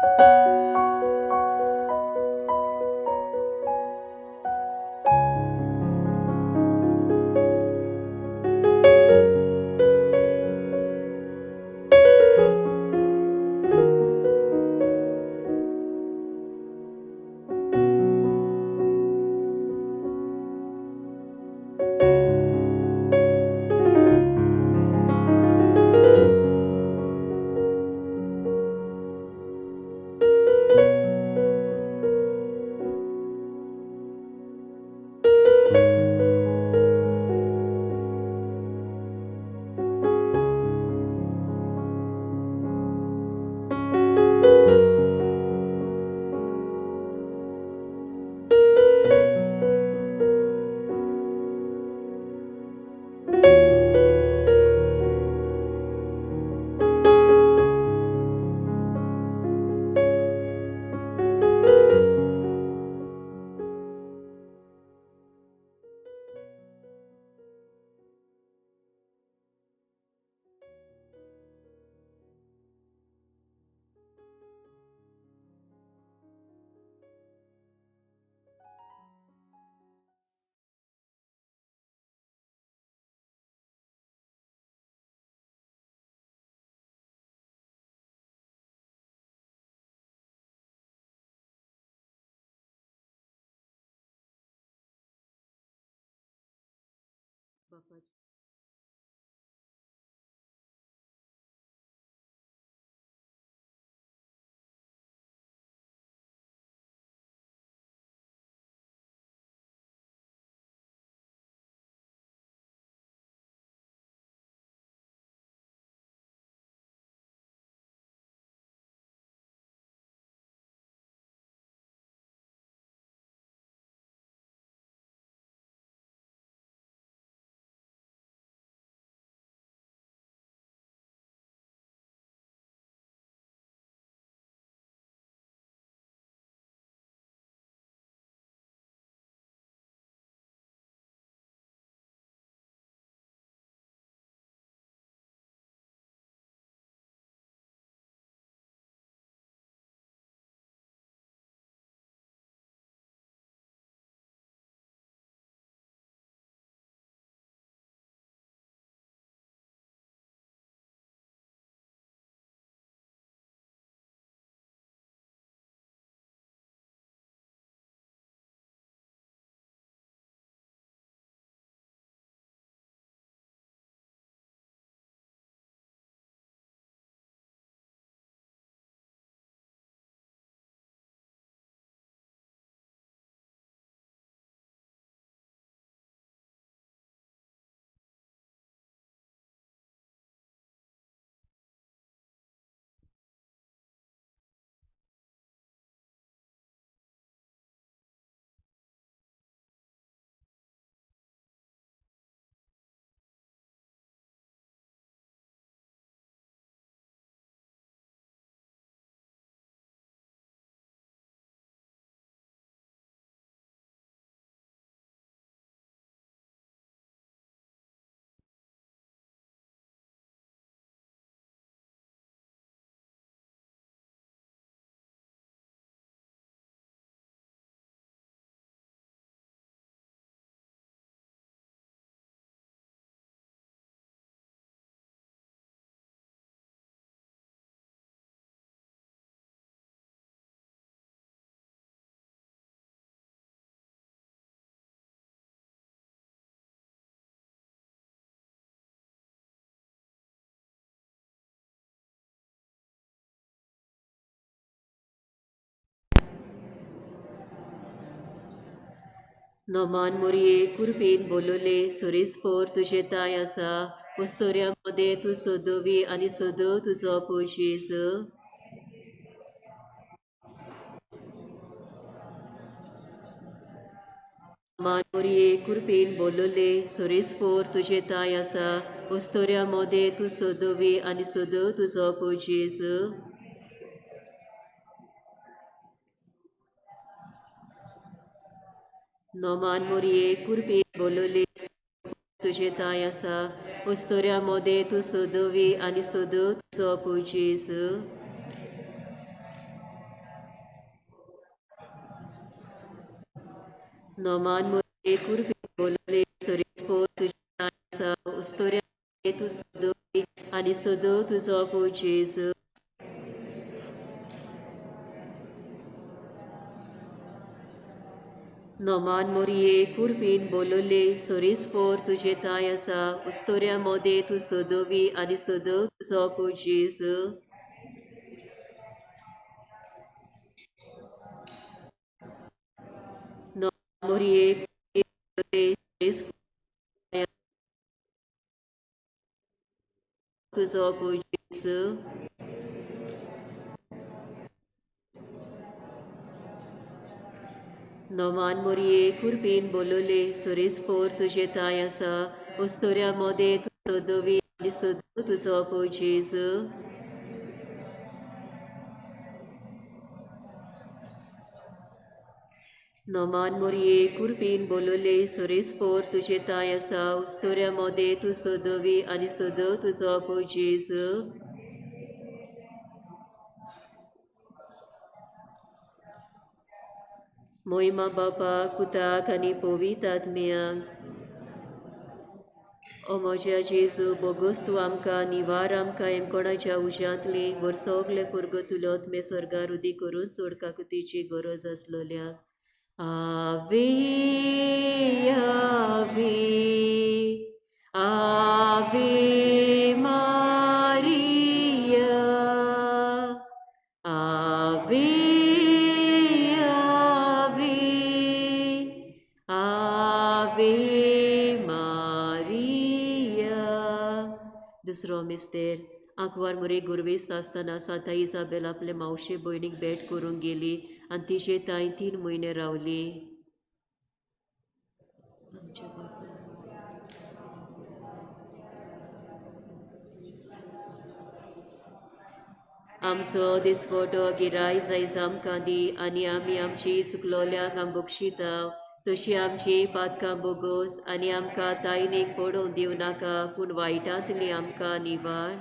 बापा नोमान मोरये कुरपेन बोलोले सोरेस्पोर तुझे ताय आसा वस्तोऱ्यामध्ये तू सोदोवी आनी सोदो तुझो पोशीस नोमान मोरये कुरपेन बोलोले सोरेस्पोर तुझे ताय आसा वस्तोऱ्यामध्ये तू सोदोवी आनी सोदो तुझो पोशीस नोमान मोरये कुरपेन बोलोले तुझे ताय आसा वस्तोऱ्यामध्ये तू सोदोवी आनी सोदो तुझो पोशीस नोमान मोरये कुरपी बोलले सोरेस्पोर तुझे आसा उस्तोऱ्या तू सोदोवी आनी सोदो तुझो पू जेजू. नोमान मोरये कुरपीन बोलोले सोरेस्पोर तुझे ताय आसा उस्तोऱ्या मोदे तू सोदोवी आनी सोदो तुझो पू जेजू. नोमान मोरये बोलोले सोरेस्पोर तुझो पू जेजू. नोमान मोरये कुरपीन बोलोले सोरेस्पोर तुझे ताय आसा उस्तोऱ्या मोदे तू सोदोवी आनी सोदो तुझो पू जेजू. नोमान मोरये कुरपीन बोलोले सोरेस्पोर तुझे ताय आसा उस्तोऱ्या मोदे तू सोदोवी आनी सोदो तुझो पू जेजू. मोहिमा बापा कुताक आनी पवित आत्म्यांक ओ म्हज्या जेजू बोगोस तूं आमकां निवार आमकां एमकोणाच्या उज्यांतली वर सोगले पुरगतुलोत मे स्वर्गार उदी करून सोड काकुतीची गरज आसलोल्या. आवे आवे आवे मारिया आवे आवे आवे मारिया. दुसरो मिस्तेर आंकवार मुरे गुरवेस्त आसतना सांता इजाबेल आपले मावशे भयणीक भेट करूंक गेली आनी तिचे ताई 3 म्हयने रावली. आमचो दिसपटो गिराय जायज आमकां दी आनी आमी आमची चुकलोल्यांक आम बक्षिता तशी आमची पातकां बोगोस आनी आमकां तायनीक पडोवन दिवं नाका पूण वायटांतली आमकां निवार.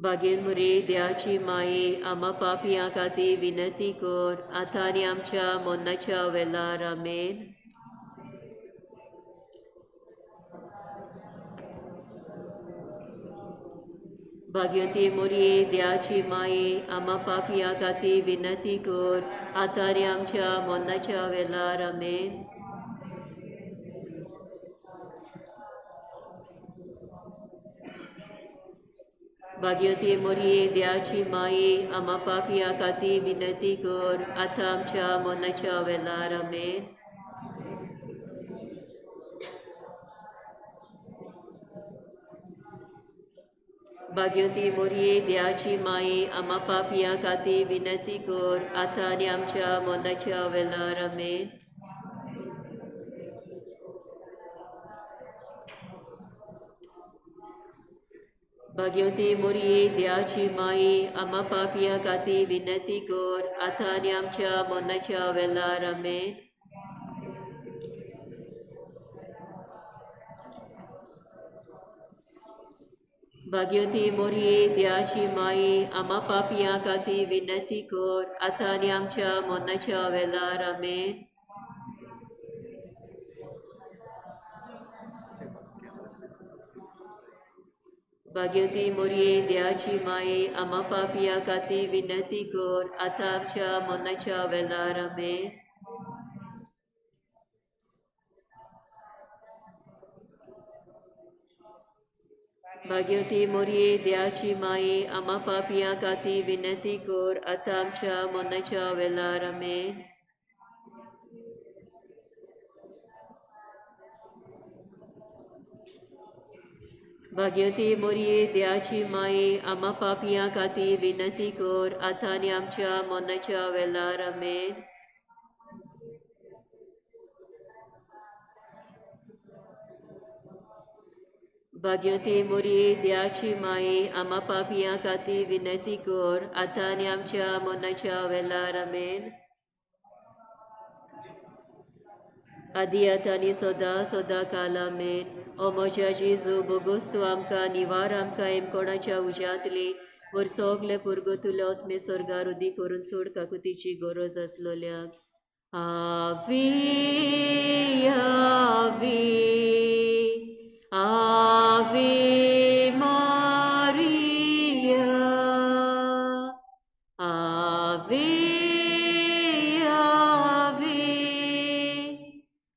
बागेन मुरे देवाची माये आमा पापियां खातीर विनंती कर आतां आनी आमच्या मोन्नाच्या वेळार आमेन. भाग्यवती मोरये देवाची माये आमा पापियां खातीर विनंती कर आतां आनी आमच्या मोन्नाच्या वेळार आमेन. भाग्यवती मोरये देवाची माये आमा पापियां खातीर विनंती कर आतां आमच्या मोन्नाच्या वेळार आमेन. भाग्यवती मोरये देवाची माये आमा पापियां खातीर विनंती कर आतां आनी आमच्या मोन्नाच्या वेळार आमेन. भाग्यवती मोरये देवाची माये आमा पापियां खातीर विनंती कर आतां आनी आमच्या मोन्नाच्या वेळार आमेन. भाग्यवती मोरये देवाची माये आमा पापियां खातीर विनंती कर आतां आनी आमच्या मोन्नाच्या वेळार आमेन. भाग्यवती मोरये देवाची माये आमा पापियां खातीर विनंती कर आतां आमच्या मोन्नाच्या वेळार आमेन. भाग्यवती मोरये देवाची माये आमा पापियां खातीर विनंती कर आतां आमच्या मोन्नाच्या वेळार आमेन. भाग्यवती मोरये देवाची माये आमा पापियां खातीर विनंती कर आतां आनी आमच्या मोन्नाच्या वेळार आमेन. भाग्यवती मोरये देवाची माये आमा पापियां खातीर विनंती कर आतां आनी आमच्या मोन्नाच्या वेळार आमेन. आदी आतां आनी सदां काल आमेन. ओ म्हज्या जेजू बोगोस तूं आमकां निवार आमकां एमकोणाच्या उज्यांतली वर सोगले पुरगोतुले आत्मे स्वर्गार उदी करून सोड काकुतीची गरज असलोल्याक आवी आवी आवी मारिया आवी आवी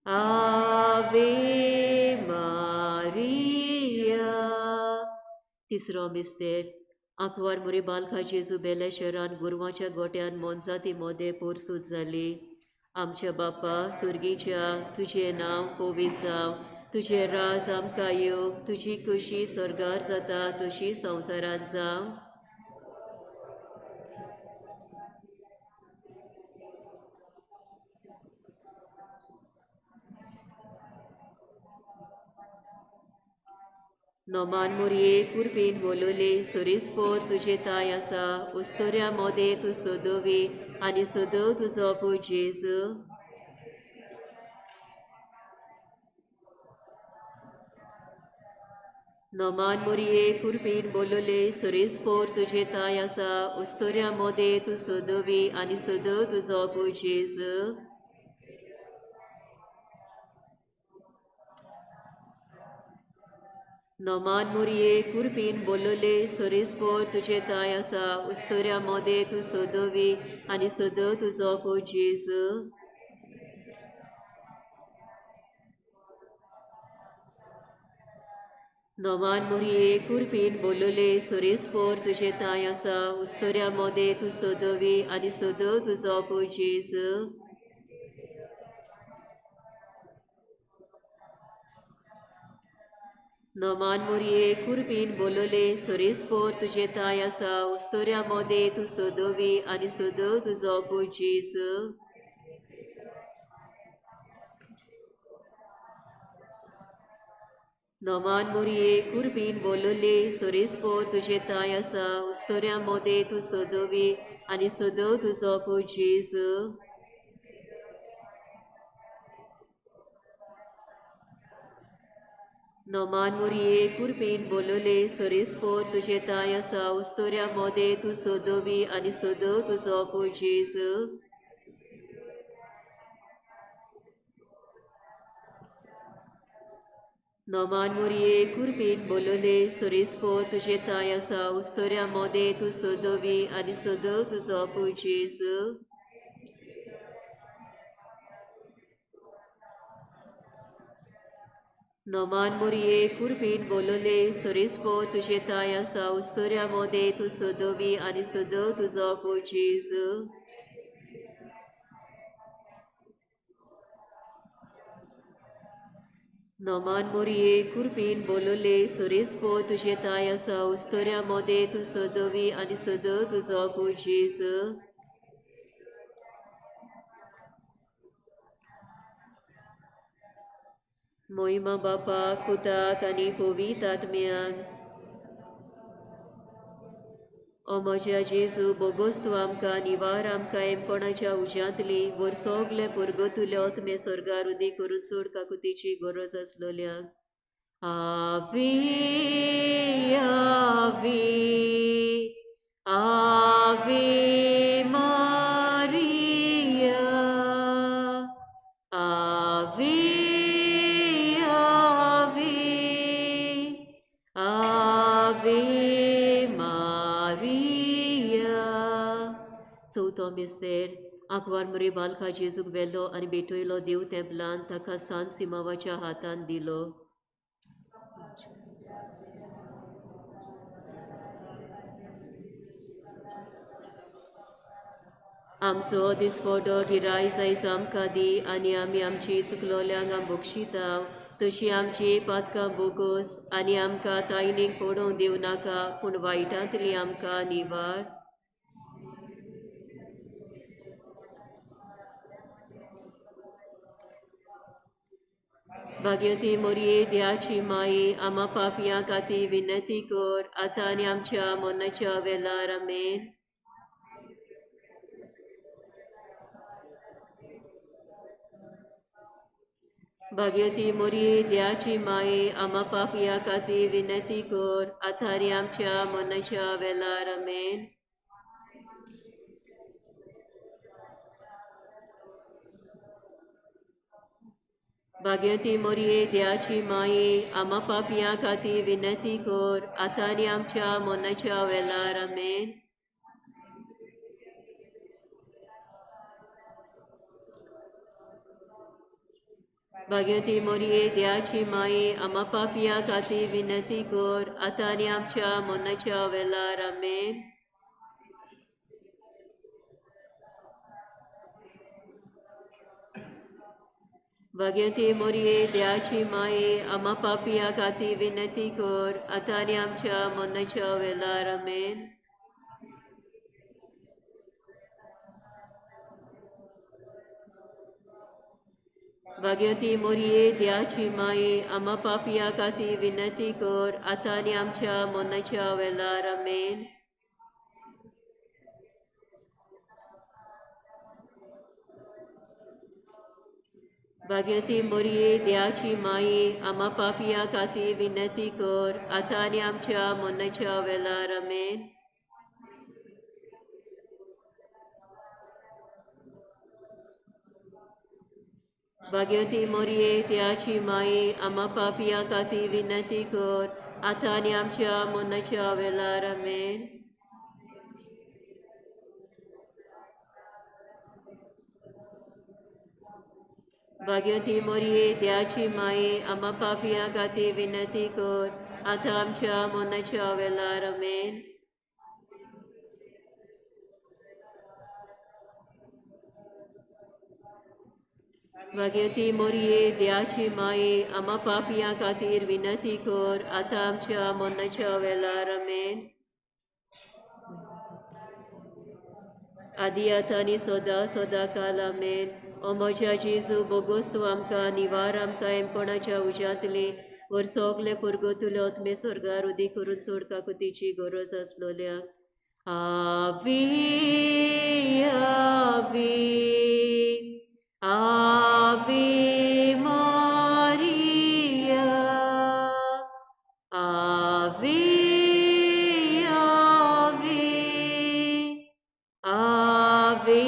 आवी मारिया. तिसरो मिस्तेर आंकवार मुरी बालखा जेजू बेले शहरान गुरवाच्या गोट्यान मोनजाती मोदे पोरसूत जाली. आमच्या बापा सुर्गीच्या तुझे नांव पवित्र जाव, तुझे राज आमकां येवं, तुझी खुशी स्वर्गार जाता तशी संवसारांत जावं. नोमान मोरये कुरपीन बोलोले सोरीसपोर तुझे ताय आसा, उस्तोऱ्या मोदे तूं सोदोवी आनी सोदव तुजो पूय जेजू. नोमान मोरये कुरपीन बोलोले सोरीसपोर तुझे ताय आसा, उस्तोऱ्या मोदे तूं सोदोवी आनी सोदव तुजो पूय जेजू. नोमान मोरये कुरपीन बोलोले सोरीसपोर तुझे ताय आसा, उस्तोऱ्या मोदे तूं सोदोवी आनी सोदव तुजो पूय जेजू. नोमान मोरये कुरपीन बोलोले सोरीसपोर तुझे ताय आसा, उस्तोऱ्या मोदे तूं सोदोवी आनी सोदव तुजो पूय जेजू. नोमान मोरये कुरपीन बोलोले सोरीसपोर तुझे ताय आसा, उस्तोऱ्या मोदे तूं सोदोवी आनी सोदव तुजो पूय जेजू. नोमान मोरये कुरपीन बोलोले सोरीसपोर तुझे ताय आसा, उस्तोऱ्या मोदे तूं सोदोवी आनी सोदव तुजो पूय जेजू. नोमान मोरये कुरपीन बोलोले सोरीसपोर तुझे ताय आसा, उस्तोऱ्या मोदे तूं सोदोवी आनी सोदव तुजो पूय जेजू. नोमान मोरये कुरपीन बोलोले सोरीसपोर तुझे ताय आसा, उस्तोऱ्या मोदे तूं सोदोवी आनी सोदव तुजो पूय जेजू. नोमान मोरये कुरपीन बोलोले सोरीसपोर तुझे ताय आसा, उस्तोऱ्या मोदे तूं सोदोवी आनी सोदव तुजो पूय जेजू. नोमान मोरये कुरपीन बोलोले सोरीसपोर तुझे ताय आसा, उस्तोऱ्या मोदे तूं सोदोवी आनी सोदव तुजो पूय जेजू. मोहिमा बापाक पुताक आनी पवित्र आत्म्याक. ओ म्हज्या जेजू बोगोस तूं आमकां निवार आमकां एमकोणाच्या उज्यांतली वर सोगले पुरगोतुले आत्मे स्वर्गार उदी करून सोड काकुतीची गरज आसलोल्याक आवी आवी आवी मारिया आवी आवी आवी मारिया. चवथो मिस्तेर आंकवार मुरी बालखा जेजूक वेल्लो आनी बेटयलो देव तेंपलान ताका सांत सिमावाच्या हातान दिलो. आमचो दिसपडो गिराय जायज आमकां दी आनी आमी आमची चुकलोल्यांक बोगशिता तशी आमची पातकां बोगोस आनी आमकां तायनीक पडोवंक दिवं नाका पूण वायटांतली आमकां निवार. भाग्यवती मोरये देवाची माई आमा पापयां खातीर विनंती कर आतां आनी आमच्या मरणाच्या वेळार आमेन. भाग्यवती मोरी देवाची माये आम्हा पापिया खातीर विनंती कर आतारी आमच्या मनाच्या वेळार आमेन. भाग्यवती मोरये देवाची माये आम्हा पापिया खातीर विनंती कर आतारी आमच्या मनाच्या वेळार आमेन. भाग्यवती मोरये देवाची माये आम्हा पापिया खातीर विनंती कर आतारी आमच्या मनाच्या वेळार आमेन. भाग्यवती मोरये देवाची माये आम्हा पापिया खातीर विनंती कर आतारी आमच्या मनाच्या वेळार आमेन. भाग्यवती मोरये देवाची माये आम्हा पापिया खातीर विनंती कर आतारी आमच्या मनाच्या वेळार आमेन. भाग्यवती मोरये देवाची माये आम्हा पापिया खातीर विनंती कर आतारी आमच्या मनाच्या वेळार आमेन. भाग्यवती मोरये देवाची माये आम्हा पापिया खातीर विनंती कर आतारी आमच्या मनाच्या वेळार आमेन. भाग्यवती मोरये देवाची माये आम्हा पापिया खातीर विनंती कर आता आमच्या मनाच्या वेळार आमेन. भाग्यवती मोरये देवाची माये आम्हा पापिया खातीर विनंती कर आता आमच्या मनाच्या वेळार आमेन. आदी आतां आनी सदां सदां काल आमेन. ओ म्हज्या जेजू बोगोस तूं आमकां निवार आमकां एमपणाच्या उज्यांतली वर सोगले पुरगोतुले ओतमे स्वर्गार उदी करून सोड काकुतीची गरज आसलोल्याक. आवी आवी आवी मारिया आवी आवी आवी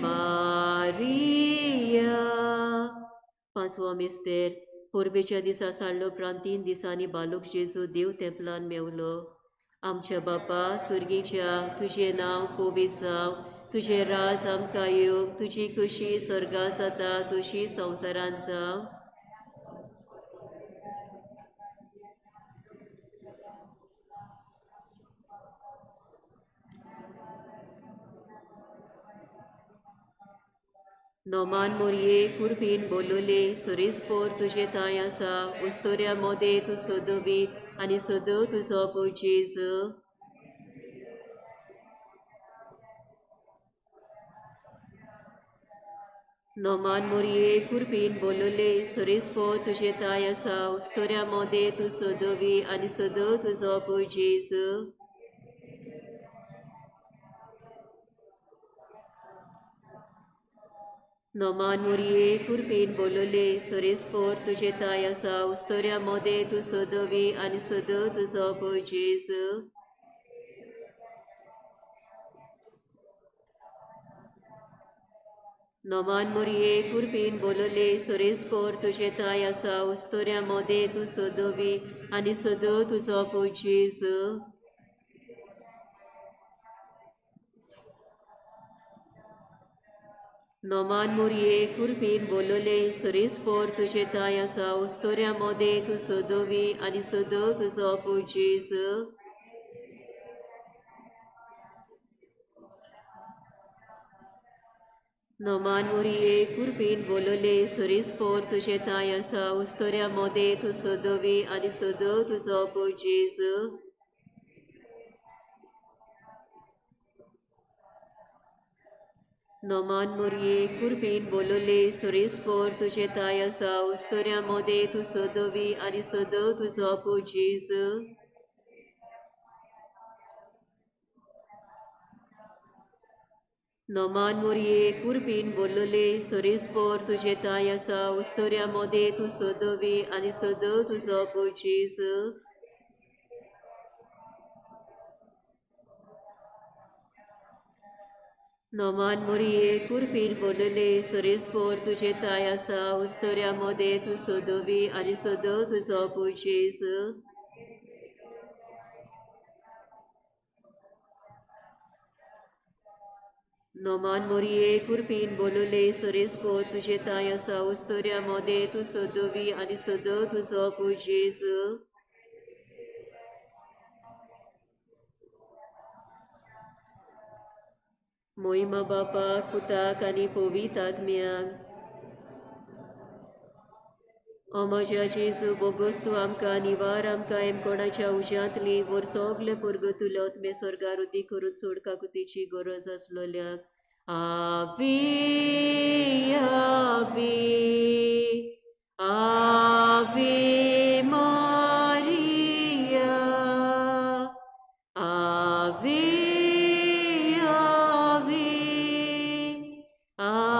मारिया. पांचवो मिस्तेर पोरबेच्या दिसा साडलो उपरांत 3 दिसांनी बालूक जेजू देव तेंपलान मेवलो. आमच्या बापा सुर्गीच्या तुझें नांव पवित्र जावं, तुझें राज आमकां येवं, तुजी कशी स्वर्गा जाता तशी संवसारांत जावं. नोमान मोरये कुरपीन बोलोले सुरेस्पोर तुझे ताय आसा, उस्तोऱ्या मोदे तूं सोदोवी आनी सोदो तुजो पो जेजू. नोमान मोरये कुरपीन बोलोले सुरेस्पोर तुझे ताय आसा, उस्तोऱ्या मोदे तूं सोदोवी आनी सोदो तुजो पो जेजू. नोमान मोरये कुरपीन बोलोले सुरेस्पोर तुझे ताय आसा, उस्तोऱ्या मोदे तूं सोदोवी आनी सोदो तुजो पो जेजू. नोमान मोरये कुरपीन बोलोले सुरेस्पोर तुझे ताय आसा, उस्तोऱ्या मोदे तूं सोदोवी आनी सोदो तुजो पो जेजू. नोमान मोरये कुरपीन बोलोले सुरेस्पोर तुझे ताय आसा, उस्तोऱ्या मोदे तूं सोदोवी आनी सोदो तुजो पो जेजू. नोमान मोरये कुरपीन बोलोले सुरेस्पोर तुझे ताय आसा, उस्तोऱ्या मोदे तूं सोदोवी आनी सोदो तुजो पो जेजू. नोमान मोरये कुरपीन बोलोले सुरेस्पोर तुझे ताय आसा, उस्तोऱ्या मोदे तूं सोदोवी आनी सोदो तुजो पो जेजू. नोमान मोरये कुरपीन बोलले सोरीसपोर तुझे ताय आसा उस्तोऱ्या मोदे तूं सोदवी आनी सोद तुजो पोचीस नोमान मोरये कुरपीन बोलले सोरीसपोर तुझे ताय आसा उस्तोऱ्या मोदे तूं सोदवी आनी सोद तुजो पोचीस नोमान मोरये कुरपीन बोलले सोरीसपोर तुझे ताय आसा उस्तोऱ्या मोदे तूं सोदवी आनी सोद तुजो पोचीस मोहिमा बापाक पुताक आनी पवितात्म्याक म्हज्या जेजू बोगोस तूं आमकां निवार आमकां कोणाच्या उज्यांतली वर सोगले पुरगतुलोत मे स्वर्गार उदी करून सोड काकुतीची गरज आसलोल्याक आवी आवी आवी मारिया आवी आवी आवी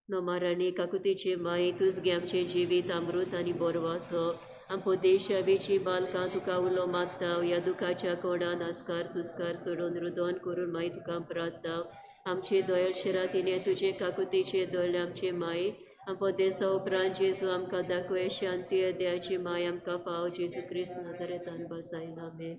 नोमाराणी काकुतीचे माई तुझगे आमचे जिवीत अमृत आनी बोरवासो आमपो देशावेची बालकां तुका उलो मागताव या दुखाच्या कोणान आस्कार सुस्कार सोडून रुदोन करून माई तुका प्रार्थनाव आमचे दोयल शिरातीने तुझे काकुतीचे दोळे आमचे माई आमपो देसा उपरांत जेजू आमकां दाखोय शांती देयाची माय आमकां फाव जेजू क्रिस्त नजरेतान बसायन आमेन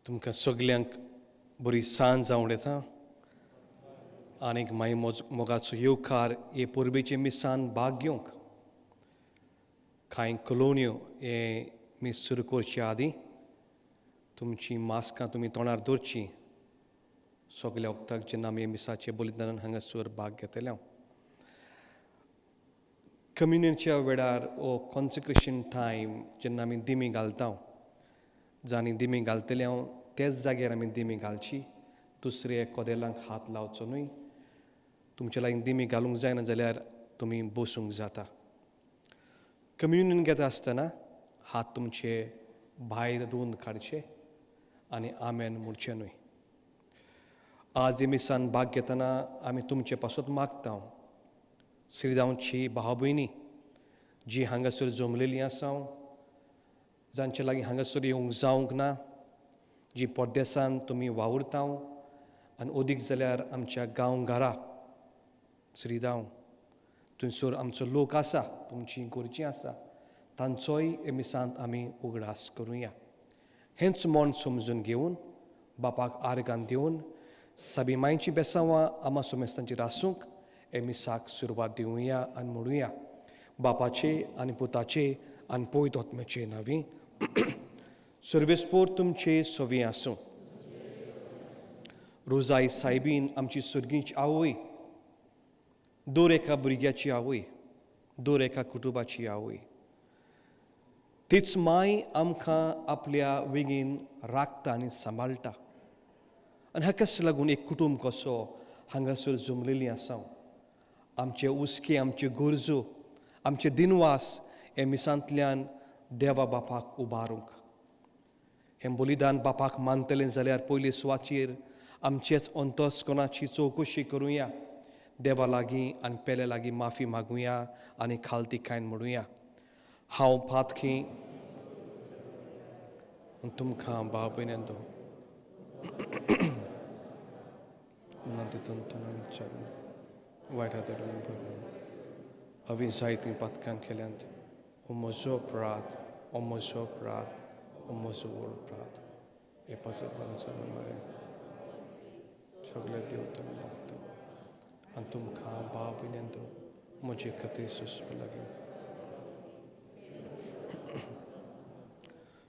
तुमकां सगल्यांक बरी सांज जावं येता आनीक मागीर मोगाचो येवकार हे पोरबेचे मिसान भाग घेवंक कांय कॉलोन्यो हे मीस सुरू करचे आदीं तुमची मास्कां तुमी तोंडार दवरची सगल्या वखदाक जेन्ना आमी मिसाचे बलिदानान हांगासर भाग घेतले कम्युनियनच्या वेळार ओ कॉन्सेक्रेशन टायम जेन्ना आमी दिमी घालता जाणी दिमी घालतले हांव तेच जाग्यार आमी दिमी घालची दुसरे कोदेलांक हात लावचो न्हय तुमच्या लागीं दिमी घालूंक जायना जाल्यार तुमी बसूंक जाता कम्युनियन घेता आसतना हात तुमचे भायर धुवन काडचे आनी आमेन म्हणचे न्हय आज हे मिसान भाग घेतना आमी तुमचे पासून मागता श्रीजांवची भाव भयणी जी हांगासर जमलेलीं आसा जांचे लागीं हांगासर येवंक जावंक ना जी परदेसान तुमी वावुरता आनी ओदीक जाल्यार आमच्या गांवघरा श्रीदांव थंयसर आमचो लोक आसा, तुमची गोरजीं आसा, तांचोय एमिसांत आमी उगडास करुया. हेंच मोन समजून घेवन बापाक आर्गां दिवन साबिमायेचीं बेसांवां आमा सोमेस्तांचेर आसूंक एमिसाक सुरवात दिवया आनी म्हणुया बापाचे आनी पुताचे आनी पवित्र आत्म्याचे नांवी. सर्वेस्पोर तुमचे सोवी आसूं. रोजाई सायबीन आमची सुर्गींची आवय, दर एका भुरग्याची आवय, दर एका कुटुंबाची आवय. तीच माय आमकां आपल्या वेगीन राखता आनी सांबाळटा. आनी हाकाच लागून एक कुटुंब कसो हांगासर जमलेलीं आसा. आमचे उस्के, आमचे गरजो, आमचे दिनवास हे मिसांतल्यान देवा बापाक उबारूंक. हें बलिदान बापाक मानतलें जाल्यार पयले सुवातेर आमचेच अंतस्करणाची चवकशी करुया. देवा लागीं आनी पेले लागीं माफी मागुया आनी खालतीकायन म्हणुया. हांव पातकी तुमकां भाव भयणींनो वायट हांवें जायतीं पातकां केल्यांत. हो म्हजो अपराध, हो म्हजो अपराध, हो म्हजो अपराध. हे सगळे देवतां भक्त आनी तुमकां भाव भयणींनो म्हजे खातीर सुस्व लागीं.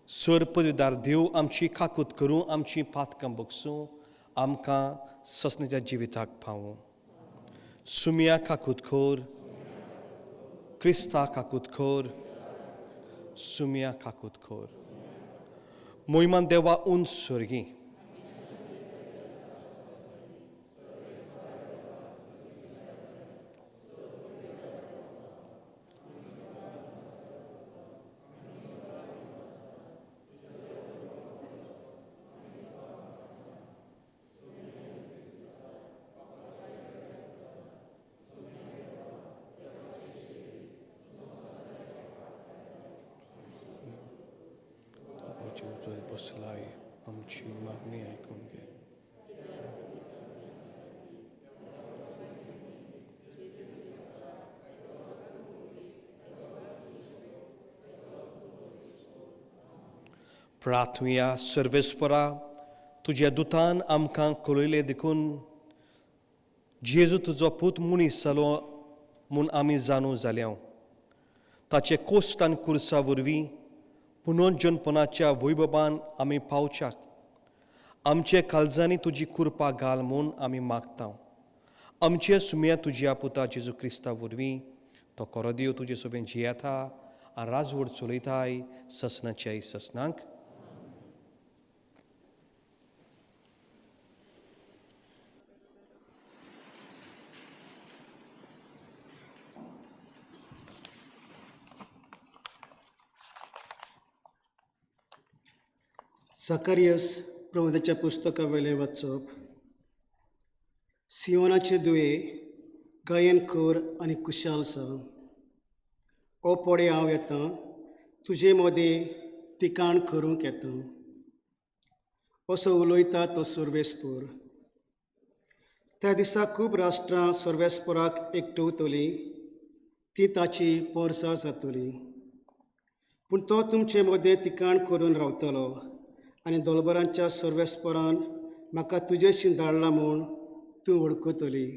सर पदवीदार देव आमची काकूत करूं, आमची पातकां बगसूं, आमकां ससण्याच्या जिविताक पावूं. सुमिया काकूत खोर, क्रिस्ता काकूत खोर, सुमिया काकूत खोर. मोयमान देवा उंच सर्गी. बसलाय आमची मागणी ऐकून घे. प्रार्थुया. सर्वेस्परा, तुज्या दुतान आमकां कळयलें देखून जेजू तुजो पूत मनीस जालो म्हूण आमी जाणू जाल्या. ताचे कोश्ट आनी कुर्सा वरवीं पुनर्जन्मपणाच्या वैभवान आमी पावच्याक आमचे काळजांनी तुजी कृपा घाल म्हूण आमी मागता. आमचे सुमया तुज्या पुता जेजू क्रिस्ता वरवीं तो कोरो देव तुजे सोबेन जियेता आनी राजवट चलयताय ससनाच्या ससनांक. सकारियस प्रवक्त्याच्या पुस्तका वेलें वाचप. सियोनाचे दुवे गायन कर आनी कुशाल सा. ओ पोडे हांव येतां, तुजे मोदें तिकाण करूंक येतां. असो उलयता तो सर्वेस्पर. त्या दिसा खूब राष्ट्रां सर्वेस्पराक एकठांवतलीं. ती ताची पोरसां जातलीं. पूण तो तुमचे मोदें तिकाण करून रावतलो आनी दोलबरांच्या सर्वेस्परान म्हाका तुजेशी धाडला म्हूण तूं वळखतली.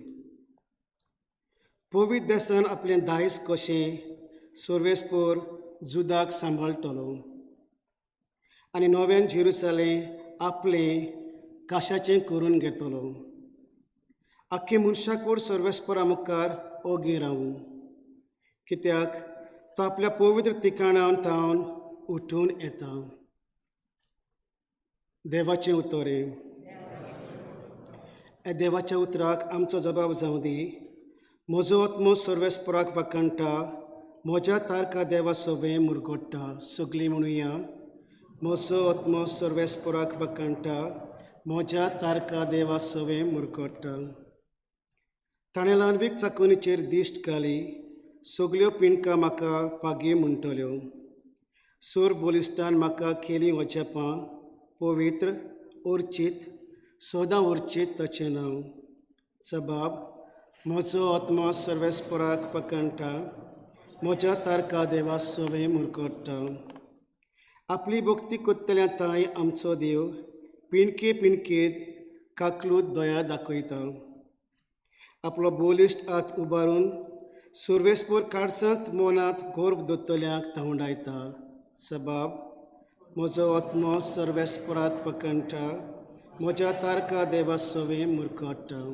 पवित्र देसान आपलें दायज कशें सर्वेस्पर जुदाक सांबाळटलो आनी नव्यान जेरुसालेम आपलें काशाचें करून घेतलो. आख्खे मनशाकूड सर्वेस्परा मुखार ओगी रावूं, कित्याक तो आपल्या पवित्र तिकाणान थावन उठून येता. देवाचें उतोरें. हे देवाच्या उतराक आमचो जबाब जावं दी. म्हजो आत्मो सर्वेस्पराक वाकणटा, म्हज्या तारका देवा सोबे मुरगोडटा. सगळीं म्हणुया. म्हजो आत्मो सर्वेस्पराक वाकणटा, म्हज्या तारका देवा सोबे मुरगोडटा. ताणें ल्हानवीक चाकोनीचेर दिश्ट घाली. सगल्यो पिणकां म्हाका पागी म्हणटल्यो. सूर बोलिस्टान म्हाका केलीं वचपां. पवित्र, उर्चीत, सदां उर्चीत ताचें नांव. जबाब. म्हजो आत्मा सर्वेस्पराक फकंटा म्हज्या तारका देवा सवे मुरकट्टा आपली भक्ती कोत्तल्या ताय आमचो देव पिणकेत काकलूत दया दाखयता आपलो बोलिश्ट हात उबारून सुर्वेस्पोर काडसांत मोनात गोर्व दोतोल्यांक धांवडायता सबाब म्हजो आत्मा सर्वेस्पराक फकंटा म्हज्या तारका देवा सवे मुरकट्टा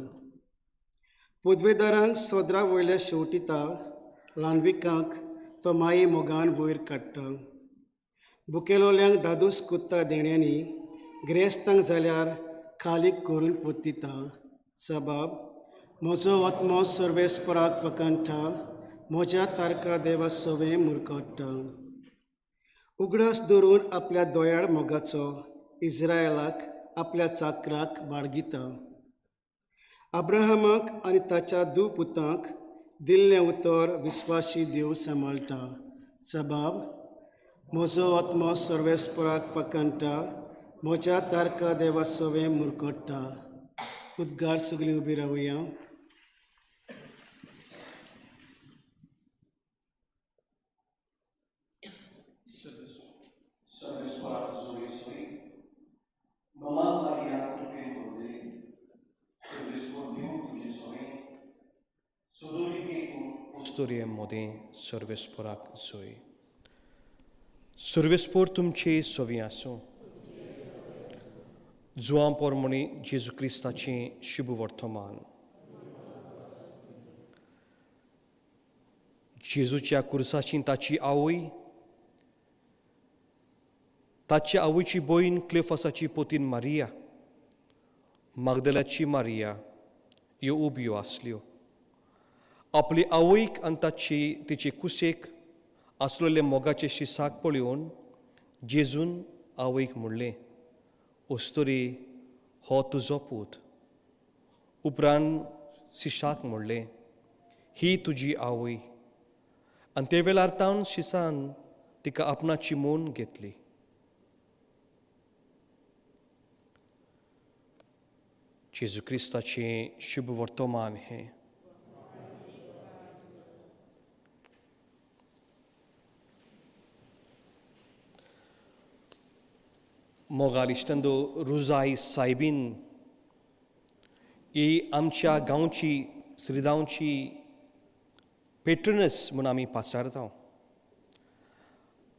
पदवेदारांक सोदरा वयले शेवटिता ल्हानविकांक तो माये मोगान वयर काडटा बुकेलोल्यांक दादूस कोत्ता देण्यांनी गिरेस्तांक जाल्यार खालीक करून पोत्तिता सबाब म्हजो आत्मा सर्वेस्पराक फकंटा म्हज्या तारका देवा सवे मुरकट्टा उगडास धरून आपल्या दोयाळ मोगाचो इस्रायलाक आपल्या चाकराक बाळगिता अब्राहमाक आनी ताच्या पुतांक दिल्लें उतर विस्वासी देव सांबाळटा सबाब म्हजो आत्मा सर्वेस्पराक फकंटा म्हज्या तारका देवा सवे मुरकट्टा उद्गार सगळीं उबी रावया Storie mode सर्वेस्पराक जोय सर्वेस्पोर तुमचे सोवी आसूं जुआं पोरमणी जेजू क्रिस्ताचें शुभ वर्तमान जेजूच्या कुर्साची ताची आवय ताच्या आवयची भयण क्लेफसाची पोतीन मारिया मागदलाची मारिया ह्यो उब्यो आसल्यो आपली आवयक आनी तिचे कुसेक आसलेले मोगाचे शिसाक पळोवन जेजून आवयक म्हणलें ओस्तोरी हो तुजो पूत उपरांत शिशाक म्हणलें ही तुजी आवय आनी ते वेळार तावन शिसान तिका आपणाची मोन घेतली जेजू क्रिस्ताचें शुभ वर्तमान हें मोगाल इश्टंदो रुजाई सायबीन ही आमच्या गांवची श्रीगांवची पेट्रनस म्हूण आमी पाचारता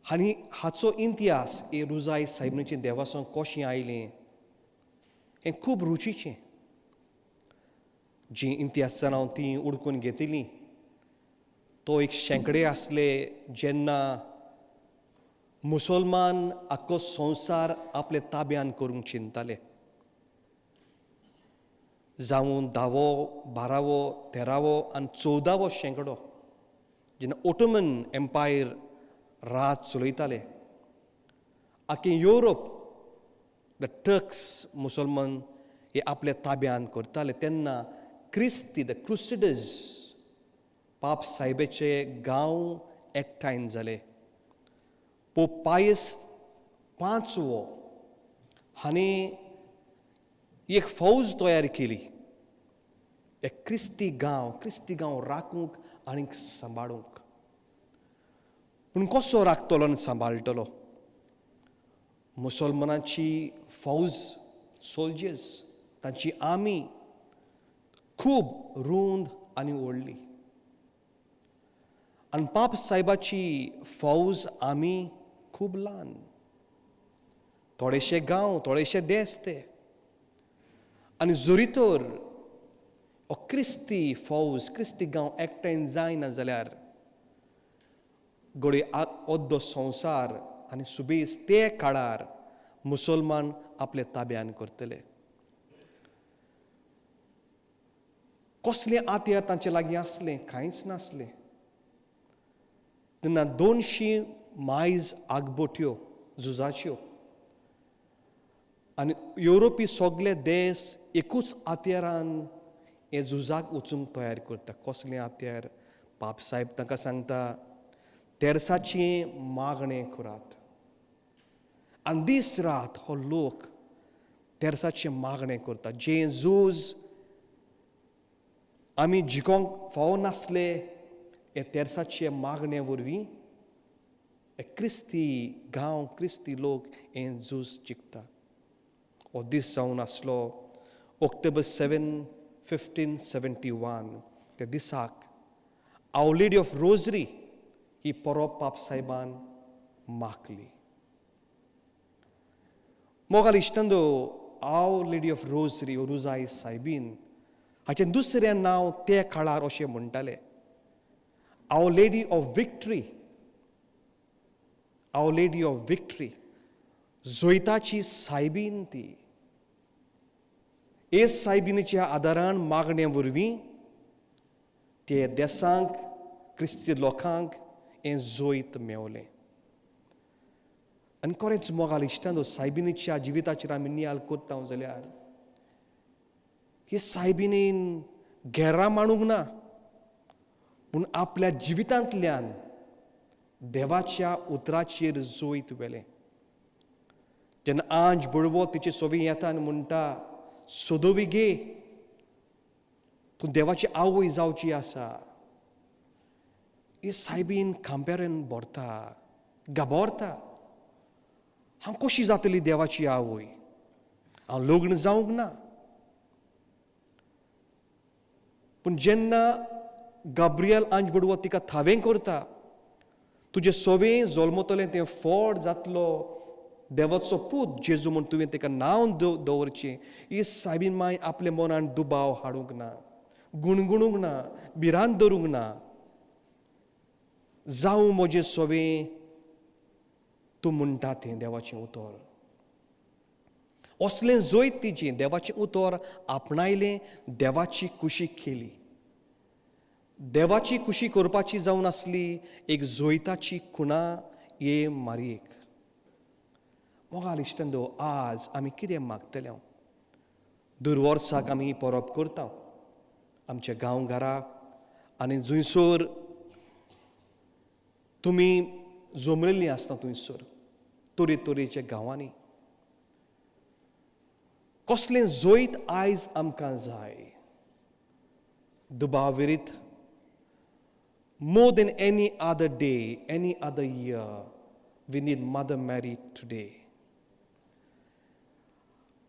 आनी हाचो इतिहास हे रुजाई सायबिणीचें देवासां कशें आयलें हें खूब रुचीचें जीं इतिहासान हांव तीं उडकून घेतिलीं तो एक शेंकडे आसले जेन्ना मुसलमान आख्खो संवसार आपले ताब्यान करूंक चिंतताले जावं 10वो 12वो 13वो आनी 14वो शेंकडो जेन्ना ओटोमन एम्पायर राज चलयताले आख्खें युरोप द टर्क्स मुसलमान हे आपल्या ताब्यान करताले तेन्ना क्रिस्ती द क्रुसेडर्स पाप सायबेचे गांव एकठांय जाले पोप पायस पांचवो हांणी एक फौज तयार केली एक क्रिस्ती गांव राखूंक आनी सांबाळूंक पूण कसो राखतलो आनी सांबाळटलो मुसलमानाची फौज सोल्जर्स तांची आर्मी खूब रुंद आनी व्हडली आनी पाप सायबाची फौज आर्मी खूब ल्हान थोडेशे गांव थोडेशे देस ते आनी जोरी तर हो क्रिस्ती फौज क्रिस्ती गांव एकठांय जायना जाल्यार घोडये ओद्दो संवसार आनी सुबेज ते काळार मुसलमान आपले ताब्यान करतले कसलें आत्यार तांचे लागीं आसलें कांयच नासलें तेन्ना 200 मायज आगबोट्यो झुजाच्यो आनी युरोपी सगळे देश एकूच आत्यारान हे झुजाक वचूंक तयार करता कसलें आत्यार पाप साहेब तांकां सांगता तेरसाचें मागणें करात आनी दीस रात हो लोक तेरसाचें मागणें करता जें झूज आमी जिखोंक फावो नासले हे तेर्साचे मागणे वरवीं हे क्रिस्ती गांव क्रिस्ती लोक हें झूज जिखता. हो दीस जावन आसलो ऑक्टोबर 7, 1571. त्या दिसाक आवर लेडी ऑफ रोजरी ही परब पाप सायबान मागली. मोगाल इश्टांदो, आवर लेडी ऑफ रोजरी ओ रुजाई सायबीन हाचें दुसरें नांव ते काळार अशें म्हणटाले, our lady of victory. Our lady of victory, जोैताची सायबीन ती. हे सायबिनीच्या आदारान मागणे वरवीं ते देसांक क्रिस्ती लोकांक हें जोैत मेवलें. आनी खरेंच मोगाल इश्टांदो, सायबिनीच्या जिविताचेर आमी नियाळ करता जाल्यार हे सायबिणीन घेरां मांडूंक ना, पूण आपल्या जिवितांतल्यान देवाच्या उतराचेर जोैत वेलें. जेन्ना आंज बळवो तिचे सोबीत येता आनी म्हणटा, सोदोवी गे, तूं देवाची आवय जावची आसा. ही सायबीन खांब्यारेन भरता, गाबोरता. हांव कशी जातली देवाची आवय? हांव लग्न जावंक ना. पूण जेन्ना गाब्रियल आंज बडवो तिका थावें करता, तुजें सोवें जल्मतलें तें फळ जातलो देवाचो पूत जेजू म्हूण तुवें ताका नांव दवरचें. ही सायबीन माय आपल्या मनान दुबाव हाडूंक ना, गुणगुणूंक ना, भिरांत धरूंक ना. जावं म्हजें सोवें तूं म्हणटा तें देवाचें उतर. असलें जोैत तिचें देवाचें उतर आपणायलें, देवाची कुशी केली. देवाची कुशी करपाची जावन आसली एक जोैताची खुणा हे मारयेक. मोगाल इश्टांदो, आज आमी कितें मागतले? दर वर्साक आमी ही परब करता आमच्या गांवघराक आनी जंयसर तुमी जमलेलीं आसता थंयसर तरेतरेच्या गांवांनी. कसलें जोैत आयज आमकां जाय? दुबाविरीत, more than any other day, any other year, we need Mother Mary today.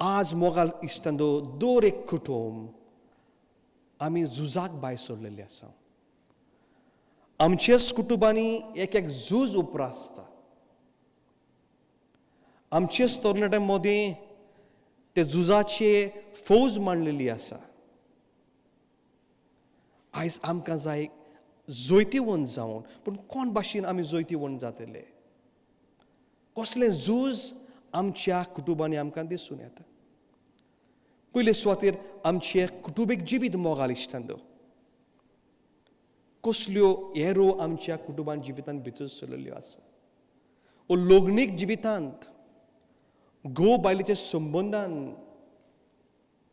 आज मोगाल इश्टांदो, दर एक कुटुंब आमी झुजाक भायर सरलेले आसा. आमचेच कुटुंबांनी एक एक झूज उप्रासता. आमचेच तरणाट्यां मदीं ते झुजाचे फौज मांडलेली आसा. आयज आमकां जाय जोैतीवंत जावन, पूण कोण भाशेन आमी जोैतीवंत जातले? कसलें झूज आमच्या कुटुंबांनी आमकां दिसून येता. पयले सुवातेर आमचे कुटुंबीक जिवीत मोगाल इश्टांदो. कसल्यो हेरो आमच्या कुटुंबान जिवितांत भितर सरलेल्यो आसा. ओ लग्नीक जिवितांत, घोव बायलेच्या संबंदान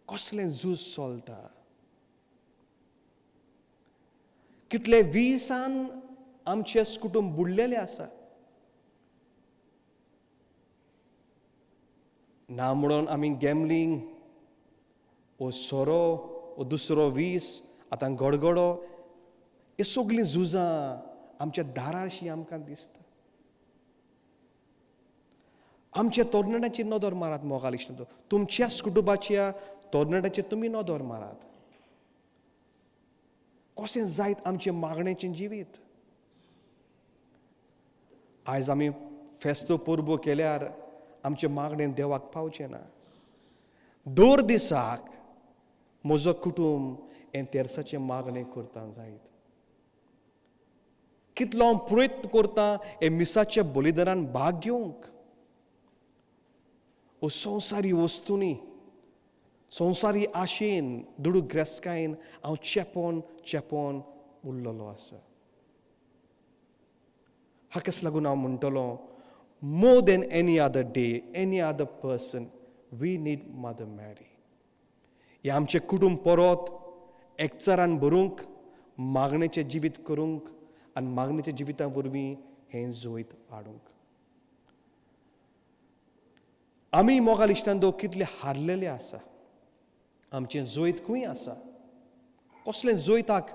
कसलें झूज चलता. कितले विसान आमचे कुटुंब बुडलेले आसा. ना म्हणून आमी गॅमलींग, ओ सोरो, ओ दुसरो वीस, आतां गडगडो, हे सगळीं झुजां आमच्या दारारशीं आमकां दिसता. आमच्या तरणाट्यांचेर नदर मारात मोगाल इश्टांदो. तुमच्याच कुटुंबाच्या तरणाट्यांचेर तुमी नदर मारात. कशें जायत आमचें मागणेचें जिवीत. आयज आमी फेस्तो परबो केल्यार आमचें मागणें देवाक पावचें ना. दर दिसाक म्हजो कुटुंब हें तेर्साचें मागणें करता जायत. कितलो हांव प्रयत्न करतां हे मिसाच्या बलिदानान भाग घेवंक. ओ संवसारी वस्तूंनी, संवसारी आशेन, दुडू ग्रेस्कायेन हांव चेपोन उरलेलो आसा. हाकाच लागून हांव म्हणटलों, more than any other day, any other person, we need Mother Mary. हे आमचें कुटुंब परत एकचारान भरूंक, मागणेचें जिवीत करूंक आनी मागणेच्या जिविता वरवीं हें जोैत हाडूंक. आमी मोगाल इश्टांदो कितले हारलेले आसा. आमचें जोैत खंय आसा? कसलें जोयताक